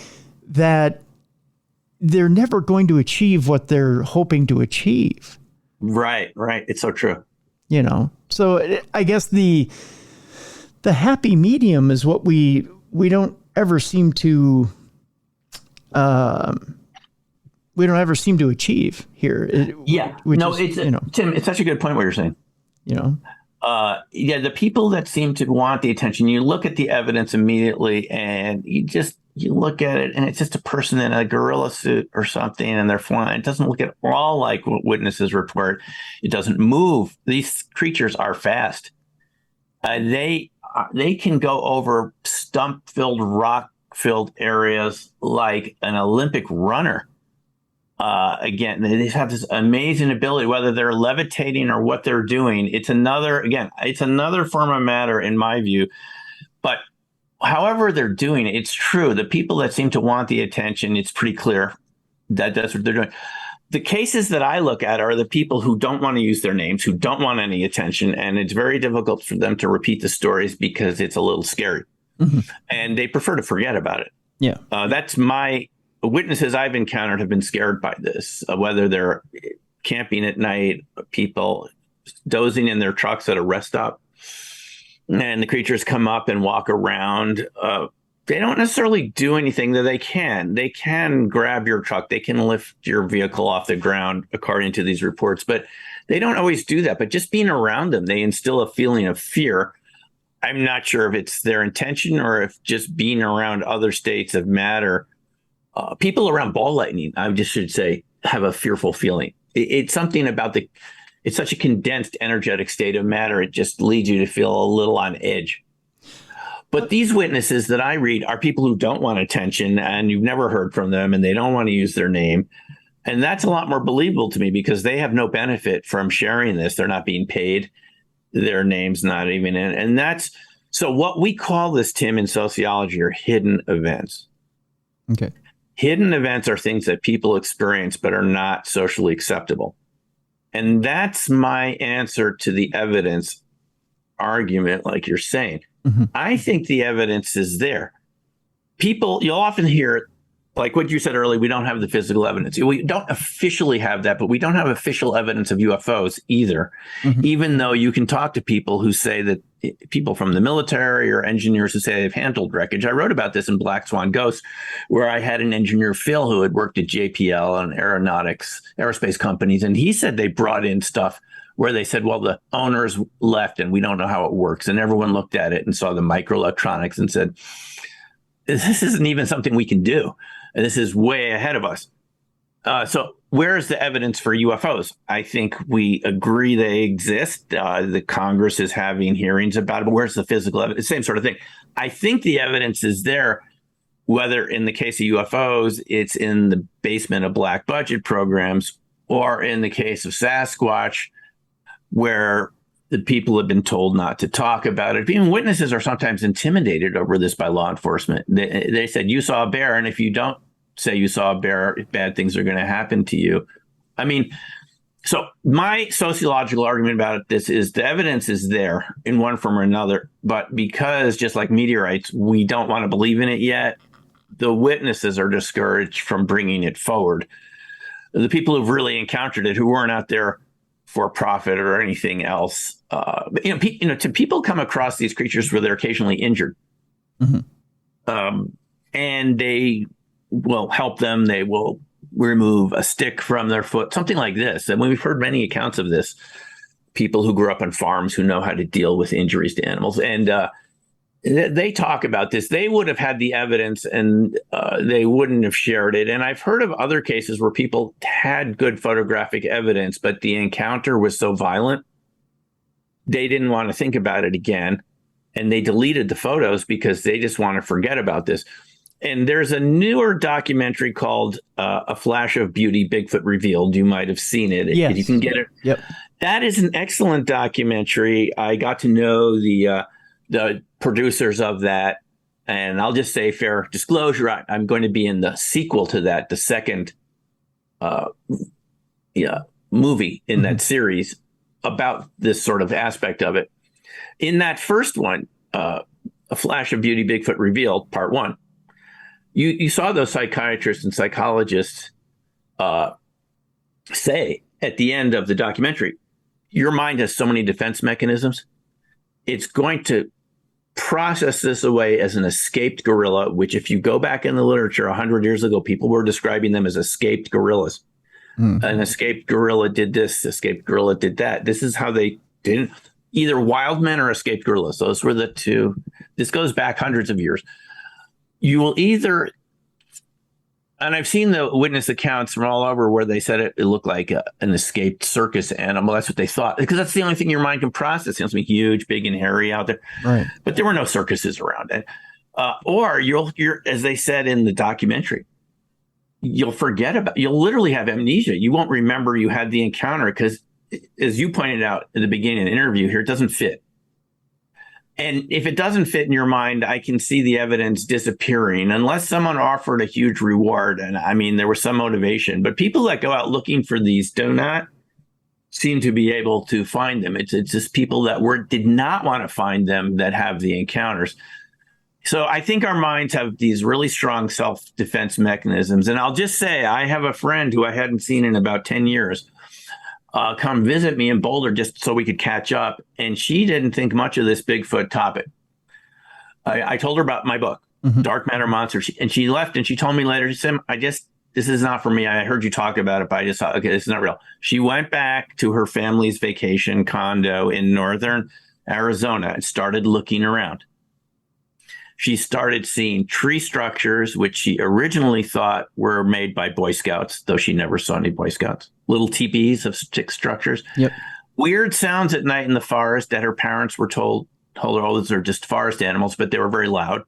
Speaker 1: that they're never going to achieve what they're hoping to achieve.
Speaker 2: Right. It's so true.
Speaker 1: So I guess the happy medium is what we don't ever seem to achieve here.
Speaker 2: Tim, it's such a good point what you're saying. The people that seem to want the attention, you look at the evidence immediately, and you look at it, and it's just a person in a gorilla suit or something, and they're flying. It doesn't look at all like what witnesses report. It doesn't move. These creatures are fast. They can go over stump-filled, rock-filled areas like an Olympic runner. Again, they have this amazing ability, whether they're levitating or what they're doing. It's another form of matter in my view. But however they're doing it, it's true. The people that seem to want the attention, it's pretty clear that that's what they're doing. The cases that I look at are the people who don't want to use their names, who don't want any attention, and it's very difficult for them to repeat the stories because it's a little scary. Mm-hmm. And they prefer to forget about it.
Speaker 1: Yeah.
Speaker 2: That's my witnesses I've encountered have been scared by this, whether they're camping at night, people dozing in their trucks at a rest stop, and the creatures come up and walk around. They don't necessarily do anything that they can grab your truck. They can lift your vehicle off the ground, according to these reports, but they don't always do that. But just being around them, they instill a feeling of fear. I'm not sure if it's their intention or if just being around other states of matter. People around ball lightning, I just should say, have a fearful feeling. It's something about it's such a condensed, energetic state of matter. It just leads you to feel a little on edge. But these witnesses that I read are people who don't want attention, and you've never heard from them, and they don't want to use their name. And that's a lot more believable to me, because they have no benefit from sharing this. They're not being paid. Their name's not even in. And so what we call this, Tim, in sociology, are hidden events.
Speaker 1: Okay.
Speaker 2: Hidden events are things that people experience but are not socially acceptable. And that's my answer to the evidence argument, like you're saying. Mm-hmm. I think the evidence is there. You'll often hear, like what you said earlier, we don't have the physical evidence. We don't officially have that, but we don't have official evidence of UFOs either, mm-hmm. even though you can talk to people who say that people from the military or engineers who say they've handled wreckage. I wrote about this in Black Swan Ghosts, where I had an engineer, Phil, who had worked at JPL and aerospace companies, and he said they brought in stuff where they said, well, the owners left and we don't know how it works. And everyone looked at it and saw the microelectronics and said, this isn't even something we can do. And this is way ahead of us. So where is the evidence for UFOs? I think we agree they exist. The Congress is having hearings about it, but where's the physical evidence? Same sort of thing. I think the evidence is there, whether in the case of UFOs, it's in the basement of black budget programs, or in the case of Sasquatch, where the people have been told not to talk about it. Even witnesses are sometimes intimidated over this by law enforcement. They said, you saw a bear, and if you don't say you saw a bear, bad things are going to happen to you. I mean, so my sociological argument about this is the evidence is there in one form or another, but because just like meteorites, we don't want to believe in it yet, the witnesses are discouraged from bringing it forward. The people who've really encountered it, who weren't out there for profit or anything else, to people come across these creatures where they're occasionally injured, and they will help them. They will remove a stick from their foot, something like this. And we've heard many accounts of this. People who grew up on farms who know how to deal with injuries to animals, and they talk about this. They would have had the evidence, and they wouldn't have shared it. And I've heard of other cases where people had good photographic evidence, but the encounter was so violent, they didn't want to think about it again. And they deleted the photos because they just want to forget about this. And there's a newer documentary called A Flash of Beauty, Bigfoot Revealed. You might have seen it.
Speaker 1: Yes.
Speaker 2: You can get it.
Speaker 1: Yep.
Speaker 2: That is an excellent documentary. I got to know the producers of that. And I'll just say, fair disclosure, I'm going to be in the sequel to that, the second movie in that series about this sort of aspect of it. In that first one, A Flash of Beauty, Bigfoot Revealed, part one, you saw those psychiatrists and psychologists say at the end of the documentary, your mind has so many defense mechanisms. It's going to process this away as an escaped gorilla, which if you go back in the literature 100 years ago, people were describing them as escaped gorillas. An escaped gorilla did this, escaped gorilla did that. This is how they did either wild men or escaped gorillas. Those were the two. This goes back hundreds of years. You will either, and I've seen the witness accounts from all over where they said it looked like an escaped circus animal. That's what they thought, because that's the only thing your mind can process. It's something huge, big, and hairy out there.
Speaker 1: Right.
Speaker 2: But there were no circuses around it. Or you're, as they said in the documentary, you'll literally have amnesia. You won't remember you had the encounter because, as you pointed out at the beginning of the interview here, it doesn't fit. And if it doesn't fit in your mind, I can see the evidence disappearing unless someone offered a huge reward. And I mean, there was some motivation, but people that go out looking for these do not seem to be able to find them. It's just people that did not want to find them that have the encounters. So I think our minds have these really strong self-defense mechanisms. And I'll just say, I have a friend who I hadn't seen in about 10 years come visit me in Boulder just so we could catch up. And she didn't think much of this Bigfoot topic. I told her about my book, Dark Matter Monsters, and she left and she told me later, she said, this is not for me. I heard you talk about it, but I just thought, okay, this is not real. She went back to her family's vacation condo in northern Arizona and started looking around. She started seeing tree structures, which she originally thought were made by Boy Scouts, though she never saw any Boy Scouts. Little teepees of stick structures.
Speaker 1: Yep.
Speaker 2: Weird sounds at night in the forest that her parents were told her, oh, those are just forest animals, but they were very loud.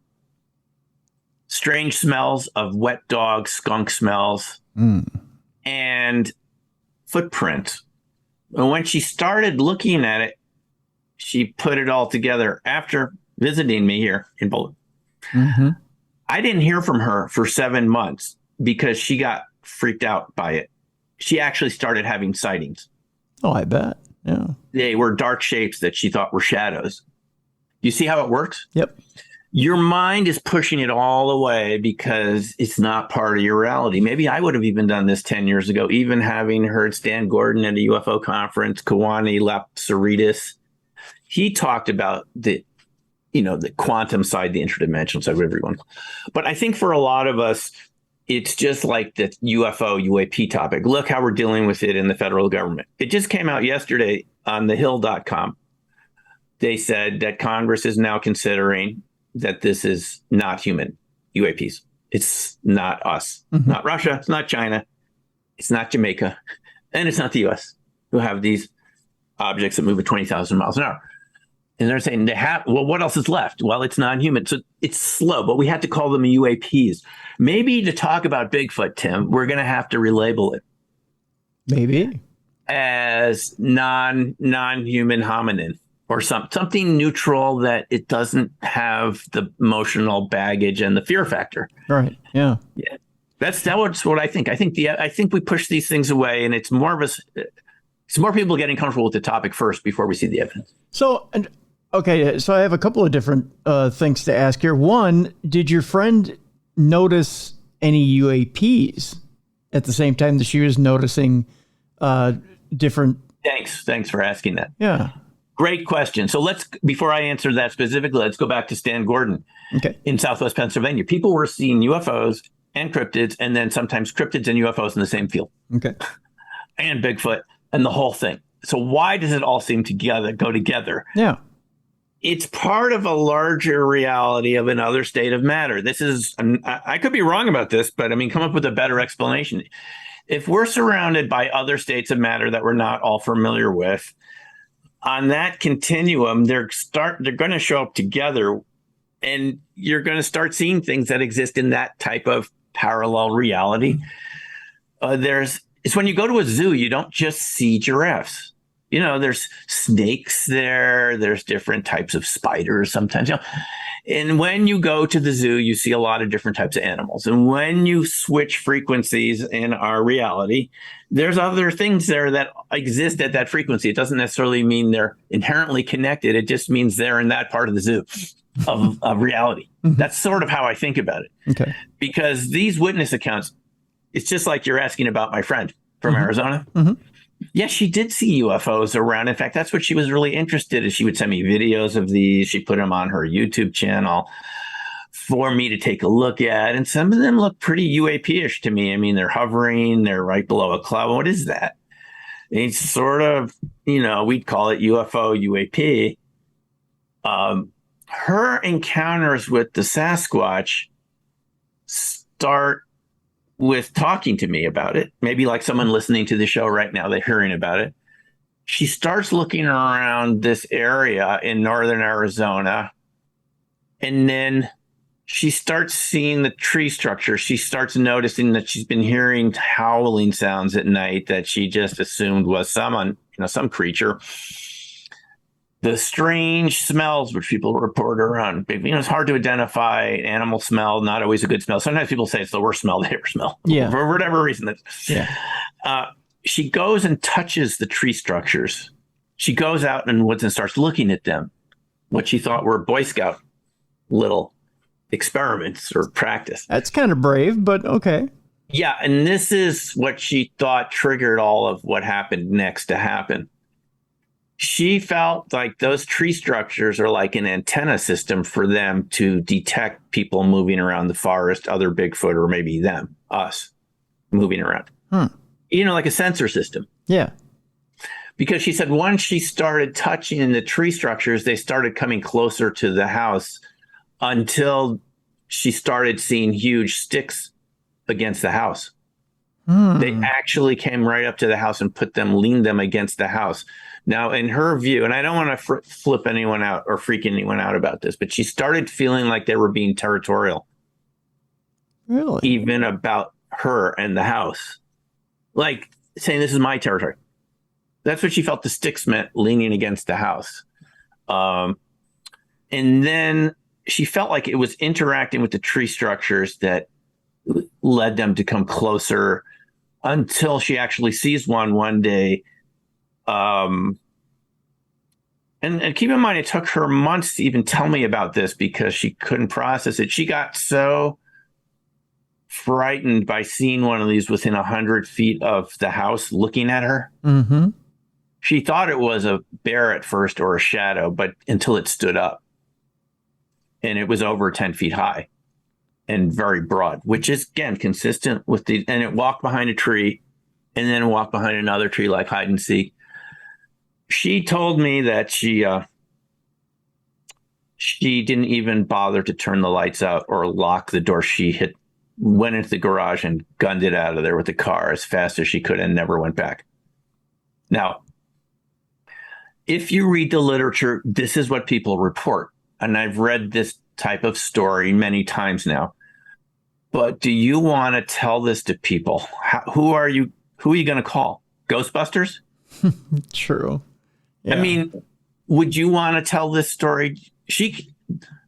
Speaker 2: Strange smells of wet dog, skunk smells, and footprints. And when she started looking at it, she put it all together after visiting me here in Boulder. I didn't hear from her for 7 months because she got freaked out by it. She actually started having sightings.
Speaker 1: Oh, I bet. Yeah.
Speaker 2: They were dark shapes that she thought were shadows. You see how it works?
Speaker 1: Yep.
Speaker 2: Your mind is pushing it all away because it's not part of your reality. Maybe I would have even done this 10 years ago, even having heard Stan Gordon at a UFO conference, Kawani Lapsaritis. He talked about the quantum side, the interdimensional side, whatever you want. But I think for a lot of us, it's just like the UFO, UAP topic. Look how we're dealing with it in the federal government. It just came out yesterday on thehill.com. They said that Congress is now considering that this is not human UAPs. It's not us, not Russia. It's not China. It's not Jamaica. And it's not the U.S. who have these objects that move at 20,000 miles an hour. And they're saying what else is left? Well, it's non-human. So it's slow, but we had to call them UAPs. Maybe to talk about Bigfoot, Tim, we're going to have to relabel it.
Speaker 1: Maybe.
Speaker 2: as non-human hominin or something neutral that it doesn't have the emotional baggage and the fear factor.
Speaker 1: Right. Yeah.
Speaker 2: Yeah. That's what I think. I think we push these things away, and it's more people getting comfortable with the topic first before we see the evidence.
Speaker 1: So, okay, so I have a couple of different things to ask here. One, did your friend notice any UAPs at the same time that she was noticing different?
Speaker 2: Thanks for asking that.
Speaker 1: Yeah.
Speaker 2: Great question. So before I answer that specifically, let's go back to Stan Gordon.
Speaker 1: Okay.
Speaker 2: In Southwest Pennsylvania. People were seeing UFOs and cryptids, and then sometimes cryptids and UFOs in the same field.
Speaker 1: Okay.
Speaker 2: And Bigfoot and the whole thing. So why does it all seem to go together?
Speaker 1: Yeah.
Speaker 2: It's part of a larger reality of another state of matter. I could be wrong about this, but I mean, come up with a better explanation. If we're surrounded by other states of matter that we're not all familiar with, on that continuum, they're going to show up together, and you're going to start seeing things that exist in that type of parallel reality. It's when you go to a zoo, you don't just see giraffes. There's snakes there. There's different types of spiders sometimes. And when you go to the zoo, you see a lot of different types of animals. And when you switch frequencies in our reality, there's other things there that exist at that frequency. It doesn't necessarily mean they're inherently connected. It just means they're in that part of the zoo of reality. Mm-hmm. That's sort of how I think about it.
Speaker 1: Okay.
Speaker 2: Because these witness accounts, it's just like you're asking about my friend from Arizona.
Speaker 1: Mm-hmm.
Speaker 2: Yes, she did see UFOs around. In fact, that's what she was really interested in. She would send me videos of these. She put them on her YouTube channel for me to take a look at. And some of them look pretty UAP-ish to me. I mean, they're hovering. They're right below a cloud. What is that? It's sort of, we'd call it UFO, UAP. Her encounters with the Sasquatch start with talking to me about it, maybe like someone listening to the show right now, they're hearing about it. She starts looking around this area in northern Arizona, and then she starts seeing the tree structure. She starts noticing that she's been hearing howling sounds at night that she just assumed was some creature. The strange smells which people report around. It's hard to identify animal smell, not always a good smell. Sometimes people say it's the worst smell they ever smell.
Speaker 1: Yeah.
Speaker 2: For whatever reason. She goes and touches the tree structures. She goes out in the woods and starts looking at them, what she thought were Boy Scout little experiments or practice.
Speaker 1: That's kind of brave, but okay.
Speaker 2: Yeah, and this is what she thought triggered all of what happened next to happen. She felt like those tree structures are like an antenna system for them to detect people moving around the forest, other Bigfoot, or maybe us moving around. Like a sensor system.
Speaker 1: Yeah.
Speaker 2: Because she said once she started touching the tree structures, they started coming closer to the house until she started seeing huge sticks against the house. They actually came right up to the house and leaned them against the house. Now, in her view, and I don't want to flip anyone out or freak anyone out about this, but she started feeling like they were being territorial.
Speaker 1: Really?
Speaker 2: Even about her and the house. Like saying, this is my territory. That's what she felt the sticks meant, leaning against the house. And then she felt like it was interacting with the tree structures that led them to come closer until she actually sees one day. And keep in mind, it took her months to even tell me about this because she couldn't process it. She got so frightened by seeing one of these within 100 feet of the house looking at her.
Speaker 1: Mm-hmm.
Speaker 2: She thought it was a bear at first or a shadow, but until it stood up. And it was over 10 feet high and very broad, which is, again, consistent with and it walked behind a tree and then walked behind another tree like hide and seek. She told me that she didn't even bother to turn the lights out or lock the door. She went into the garage and gunned it out of there with the car as fast as she could and never went back. Now, if you read the literature, this is what people report. And I've read this type of story many times now. But do you want to tell this to people? Who are you going to call? Ghostbusters?
Speaker 1: True.
Speaker 2: Yeah. I mean, would you want to tell this story?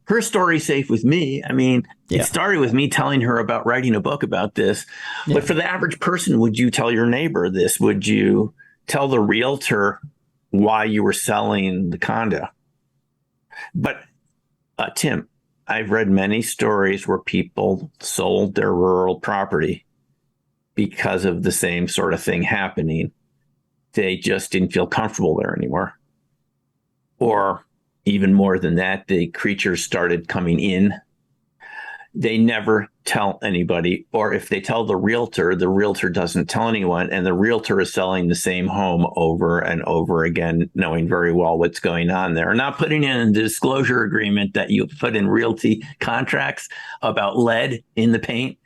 Speaker 2: Her story's safe with me. I mean, it started with me telling her about writing a book about this. Yeah. But for the average person, would you tell your neighbor this? Would you tell the realtor why you were selling the condo? But Tim, I've read many stories where people sold their rural property because of the same sort of thing happening. They just didn't feel comfortable there anymore. Or even more than that, the creatures started coming in. They never tell anybody. Or if they tell the realtor doesn't tell anyone. And the realtor is selling the same home over and over again, knowing very well what's going on there. Not putting in the disclosure agreement that you put in realty contracts about lead in the paint.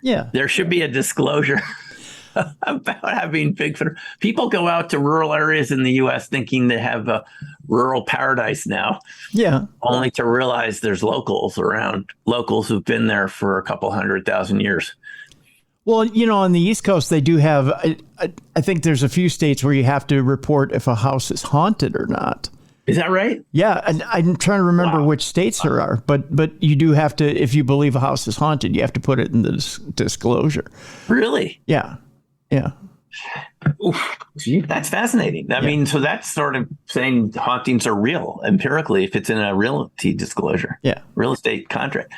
Speaker 1: Yeah.
Speaker 2: There should be a disclosure about having Bigfoot. People go out to rural areas in the U.S. thinking they have a rural paradise now.
Speaker 1: Yeah.
Speaker 2: Only to realize there's locals around, locals who've been there for a couple 100,000 years.
Speaker 1: Well, on the East Coast, they do have, I think there's a few states where you have to report if a house is haunted or not.
Speaker 2: Is that right?
Speaker 1: Yeah. And I'm trying to remember which states there are, but you do have to, if you believe a house is haunted, you have to put it in the disclosure.
Speaker 2: Really?
Speaker 1: Yeah. Yeah.
Speaker 2: Oof, that's fascinating. I mean, so that's sort of saying hauntings are real empirically if it's in a realty disclosure.
Speaker 1: Yeah.
Speaker 2: Real estate contract.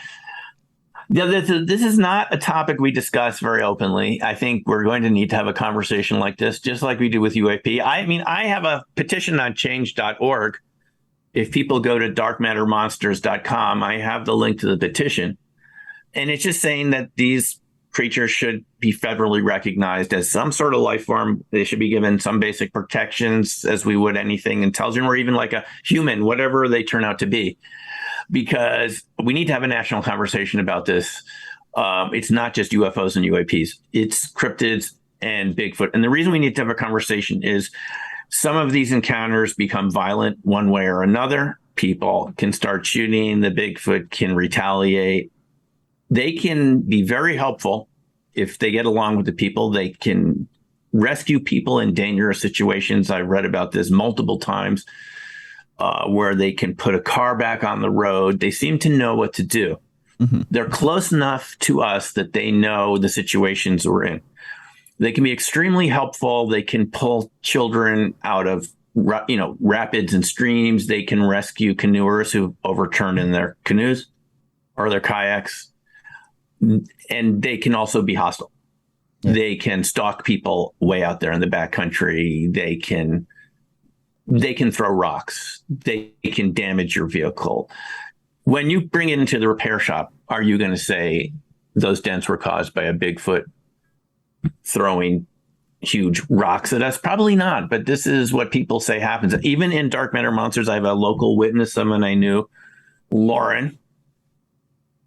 Speaker 2: Yeah, this is not a topic we discuss very openly. I think we're going to need to have a conversation like this, just like we do with UAP. I mean, I have a petition on change.org. If people go to darkmattermonsters.com, I have the link to the petition. And it's just saying that these creatures should be federally recognized as some sort of life form. They should be given some basic protections as we would anything intelligent or even like a human, whatever they turn out to be. Because we need to have a national conversation about this. It's not just UFOs and UAPs. It's cryptids and Bigfoot. And the reason we need to have a conversation is some of these encounters become violent one way or another. People can start shooting. The Bigfoot can retaliate. They can be very helpful if they get along with the people. They can rescue people in dangerous situations. I've read about this multiple times. Where they can put a car back on the road. They seem to know what to do. Mm-hmm. They're close enough to us that they know the situations we're in. They can be extremely helpful. They can pull children out of rapids and streams. They can rescue canoers who overturned in their canoes or their kayaks. And they can also be hostile. Yeah. They can stalk people way out there in the backcountry. They can throw rocks. They can damage your vehicle. When you bring it into the repair shop, are you going to say those dents were caused by a Bigfoot throwing huge rocks at us? Probably not. But this is what people say happens. Even in Dark Matter Monsters, I have a local witness, someone I knew, Lauren.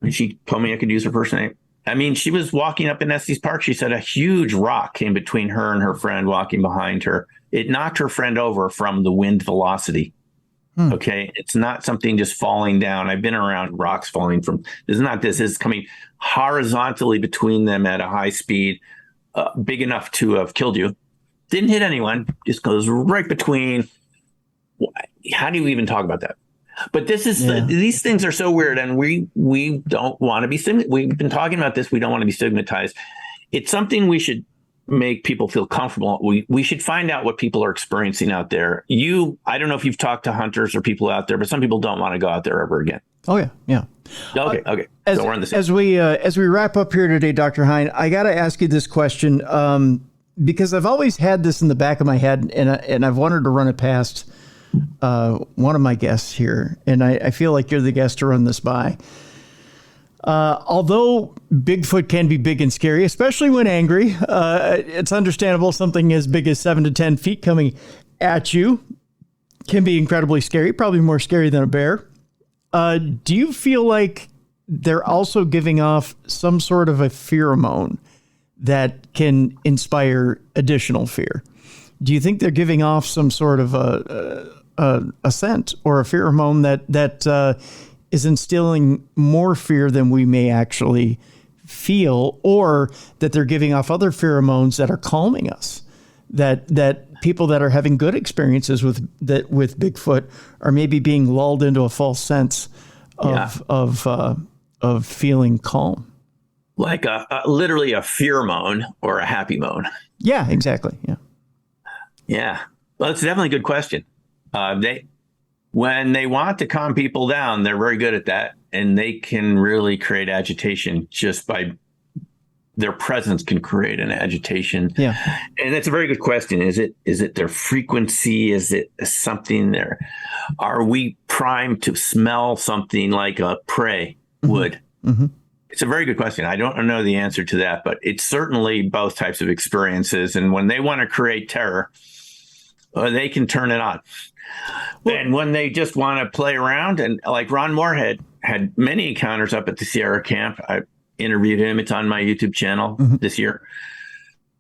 Speaker 2: And she told me I could use her first name. I mean, she was walking up in Estes Park. She said a huge rock came between her and her friend walking behind her. It knocked her friend over from the wind velocity. Okay. It's not something just falling down. I've been around rocks falling from. This is not this. It's coming horizontally between them at a high speed, big enough to have killed you. Didn't hit anyone. Just goes right between. How do you even talk about that? But this is these things are so weird, and we don't want to be we've been talking about this. We don't want to be stigmatized. It's something we should make people feel comfortable. We should find out what people are experiencing out there. I don't know if you've talked to hunters or people out there, but some people don't want to go out there ever again.
Speaker 1: Oh yeah.
Speaker 2: Okay.
Speaker 1: So we're on as we wrap up here today, Dr. Hein, I got to ask you this question because I've always had this in the back of my head, and I've wanted to run it past one of my guests here, and I feel like you're the guest to run this by. Although Bigfoot can be big and scary, especially when angry, it's understandable something as big as 7 to 10 feet coming at you can be incredibly scary, probably more scary than a bear. Do you feel like they're also giving off some sort of a pheromone that can inspire additional fear? Do you think they're giving off some sort of a scent or a pheromone that is instilling more fear than we may actually feel, or that they're giving off other pheromones that are calming us, that people that are having good experiences with Bigfoot are maybe being lulled into a false sense of feeling calm.
Speaker 2: Like literally a fear moan or a happy moan.
Speaker 1: Yeah, exactly. Yeah.
Speaker 2: Yeah. Well, it's definitely a good question. When they want to calm people down, they're very good at that. And they can really create agitation just by their presence can create an agitation. Yeah. And that's a very good question. Is it their frequency? Is it something there? Are we primed to smell something like a prey would? Mm-hmm. It's a very good question. I don't know the answer to that, but it's certainly both types of experiences. And when they want to create terror, they can turn it on. Well, and when they just want to play around, and like Ron Moorhead had many encounters up at the Sierra camp. I interviewed him. It's on my YouTube channel this year.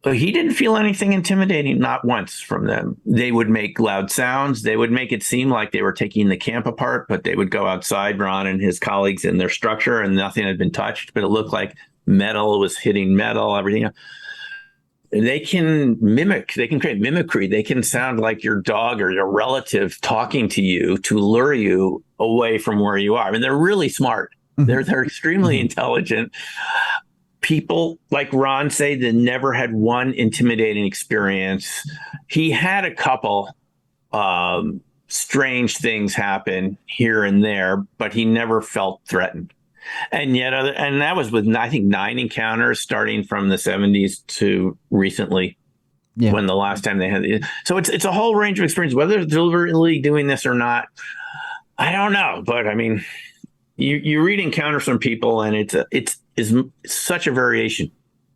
Speaker 2: But he didn't feel anything intimidating, not once from them. They would make loud sounds. They would make it seem like they were taking the camp apart, but they would go outside, Ron and his colleagues in their structure, and nothing had been touched, but it looked like metal was hitting metal, everything. They can mimic, they can create mimicry. They can sound like your dog or your relative talking to you to lure you away from where you are. I mean, they're really smart. They're extremely intelligent. People like Ron say they never had one intimidating experience. He had a couple strange things happen here and there, but he never felt threatened. And yet, and that was with, I think, 9 encounters starting from the 70s to recently, when the last time they had. So it's a whole range of experience. Whether they're deliberately doing this or not, I don't know. But I mean, you read encounters from people, and it's such a variation.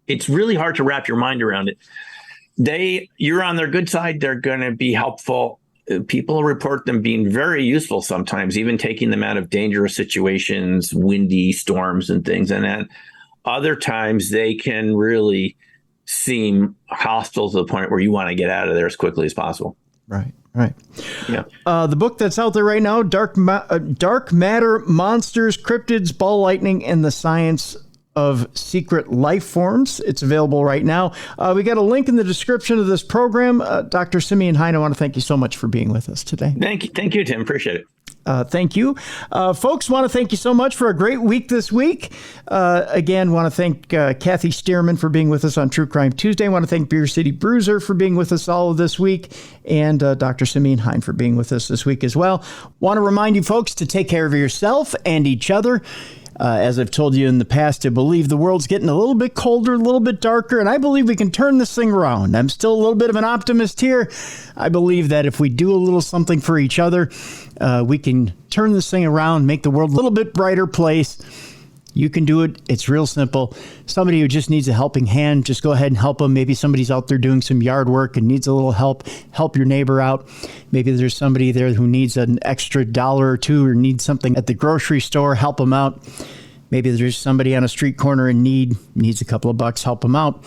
Speaker 2: It's really hard to wrap your mind around it. You're on their good side. They're going to be helpful. People report them being very useful sometimes, even taking them out of dangerous situations, windy storms and things. And then other times they can really seem hostile to the point where you want to get out of there as quickly as possible.
Speaker 1: Right.
Speaker 2: Yeah.
Speaker 1: The book that's out there right now, Dark Matter, Monsters, Cryptids, Ball Lightning, and the Science of Secret Life Forms. It's available right now. We got a link in the description of this program. Dr. Simeon Hein, I want to thank you so much for being with us today.
Speaker 2: Thank you, Tim. Appreciate it.
Speaker 1: Thank you. Folks, want to thank you so much for a great week this week. Again, want to thank Kathy Stearman for being with us on True Crime Tuesday. Want to thank Beer City Bruiser for being with us all of this week, and Dr. Simeon Hein for being with us this week as well. Want to remind you folks to take care of yourself and each other. As I've told you in the past, I believe the world's getting a little bit colder, a little bit darker, and I believe we can turn this thing around. I'm still a little bit of an optimist here. I believe that if we do a little something for each other, we can turn this thing around, make the world a little bit brighter place. You can do it. It's real simple. Somebody who just needs a helping hand, just go ahead and help them. Maybe somebody's out there doing some yard work and needs a little help. Help your neighbor out. Maybe there's somebody there who needs an extra $1 or $2 or needs something at the grocery store. Help them out. Maybe there's somebody on a street corner in need, needs a couple of bucks. Help them out.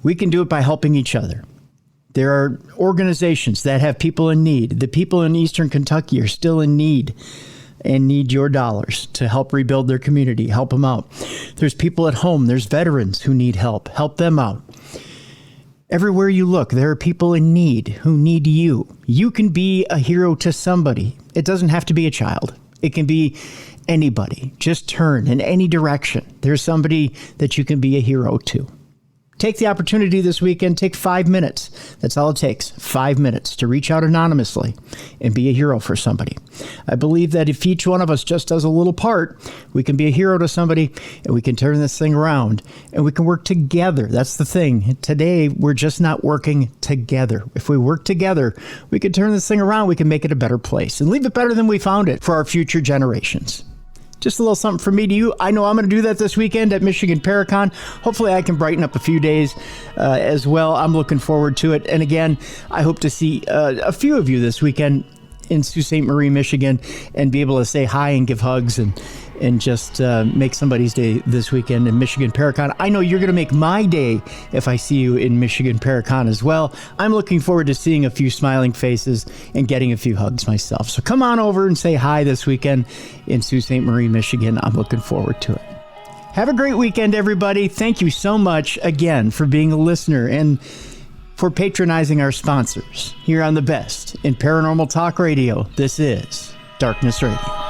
Speaker 1: We can do it by helping each other. There are organizations that have people in need. The people in Eastern Kentucky are still in need and need your dollars to help rebuild their community. Help them out. There's people at home. There's veterans who need help. Help them out. Everywhere you look, there are people in need who need you. You can be a hero to somebody. It doesn't have to be a child. It can be anybody. Just turn in any direction. There's somebody that you can be a hero to. Take the opportunity this weekend. Take 5 minutes. That's all it takes. 5 minutes to reach out anonymously and be a hero for somebody. I believe that if each one of us just does a little part, we can be a hero to somebody and we can turn this thing around and we can work together. That's the thing. Today, we're just not working together. If we work together, we can turn this thing around. We can make it a better place and leave it better than we found it for our future generations. Just a little something from me to you. I know I'm going to do that this weekend at Michigan Paracon. Hopefully I can brighten up a few days as well. I'm looking forward to it. And again, I hope to see a few of you this weekend in Sault Ste. Marie, Michigan, and be able to say hi and give hugs and just make somebody's day this weekend in Michigan Paracon. I know you're going to make my day if I see you in Michigan Paracon as well. I'm looking forward to seeing a few smiling faces and getting a few hugs myself. So come on over and say hi this weekend in Sault Ste. Marie, Michigan. I'm looking forward to it. Have a great weekend, everybody. Thank you so much again for being a listener and for patronizing our sponsors here on the best in paranormal talk radio. This is Darkness Radio.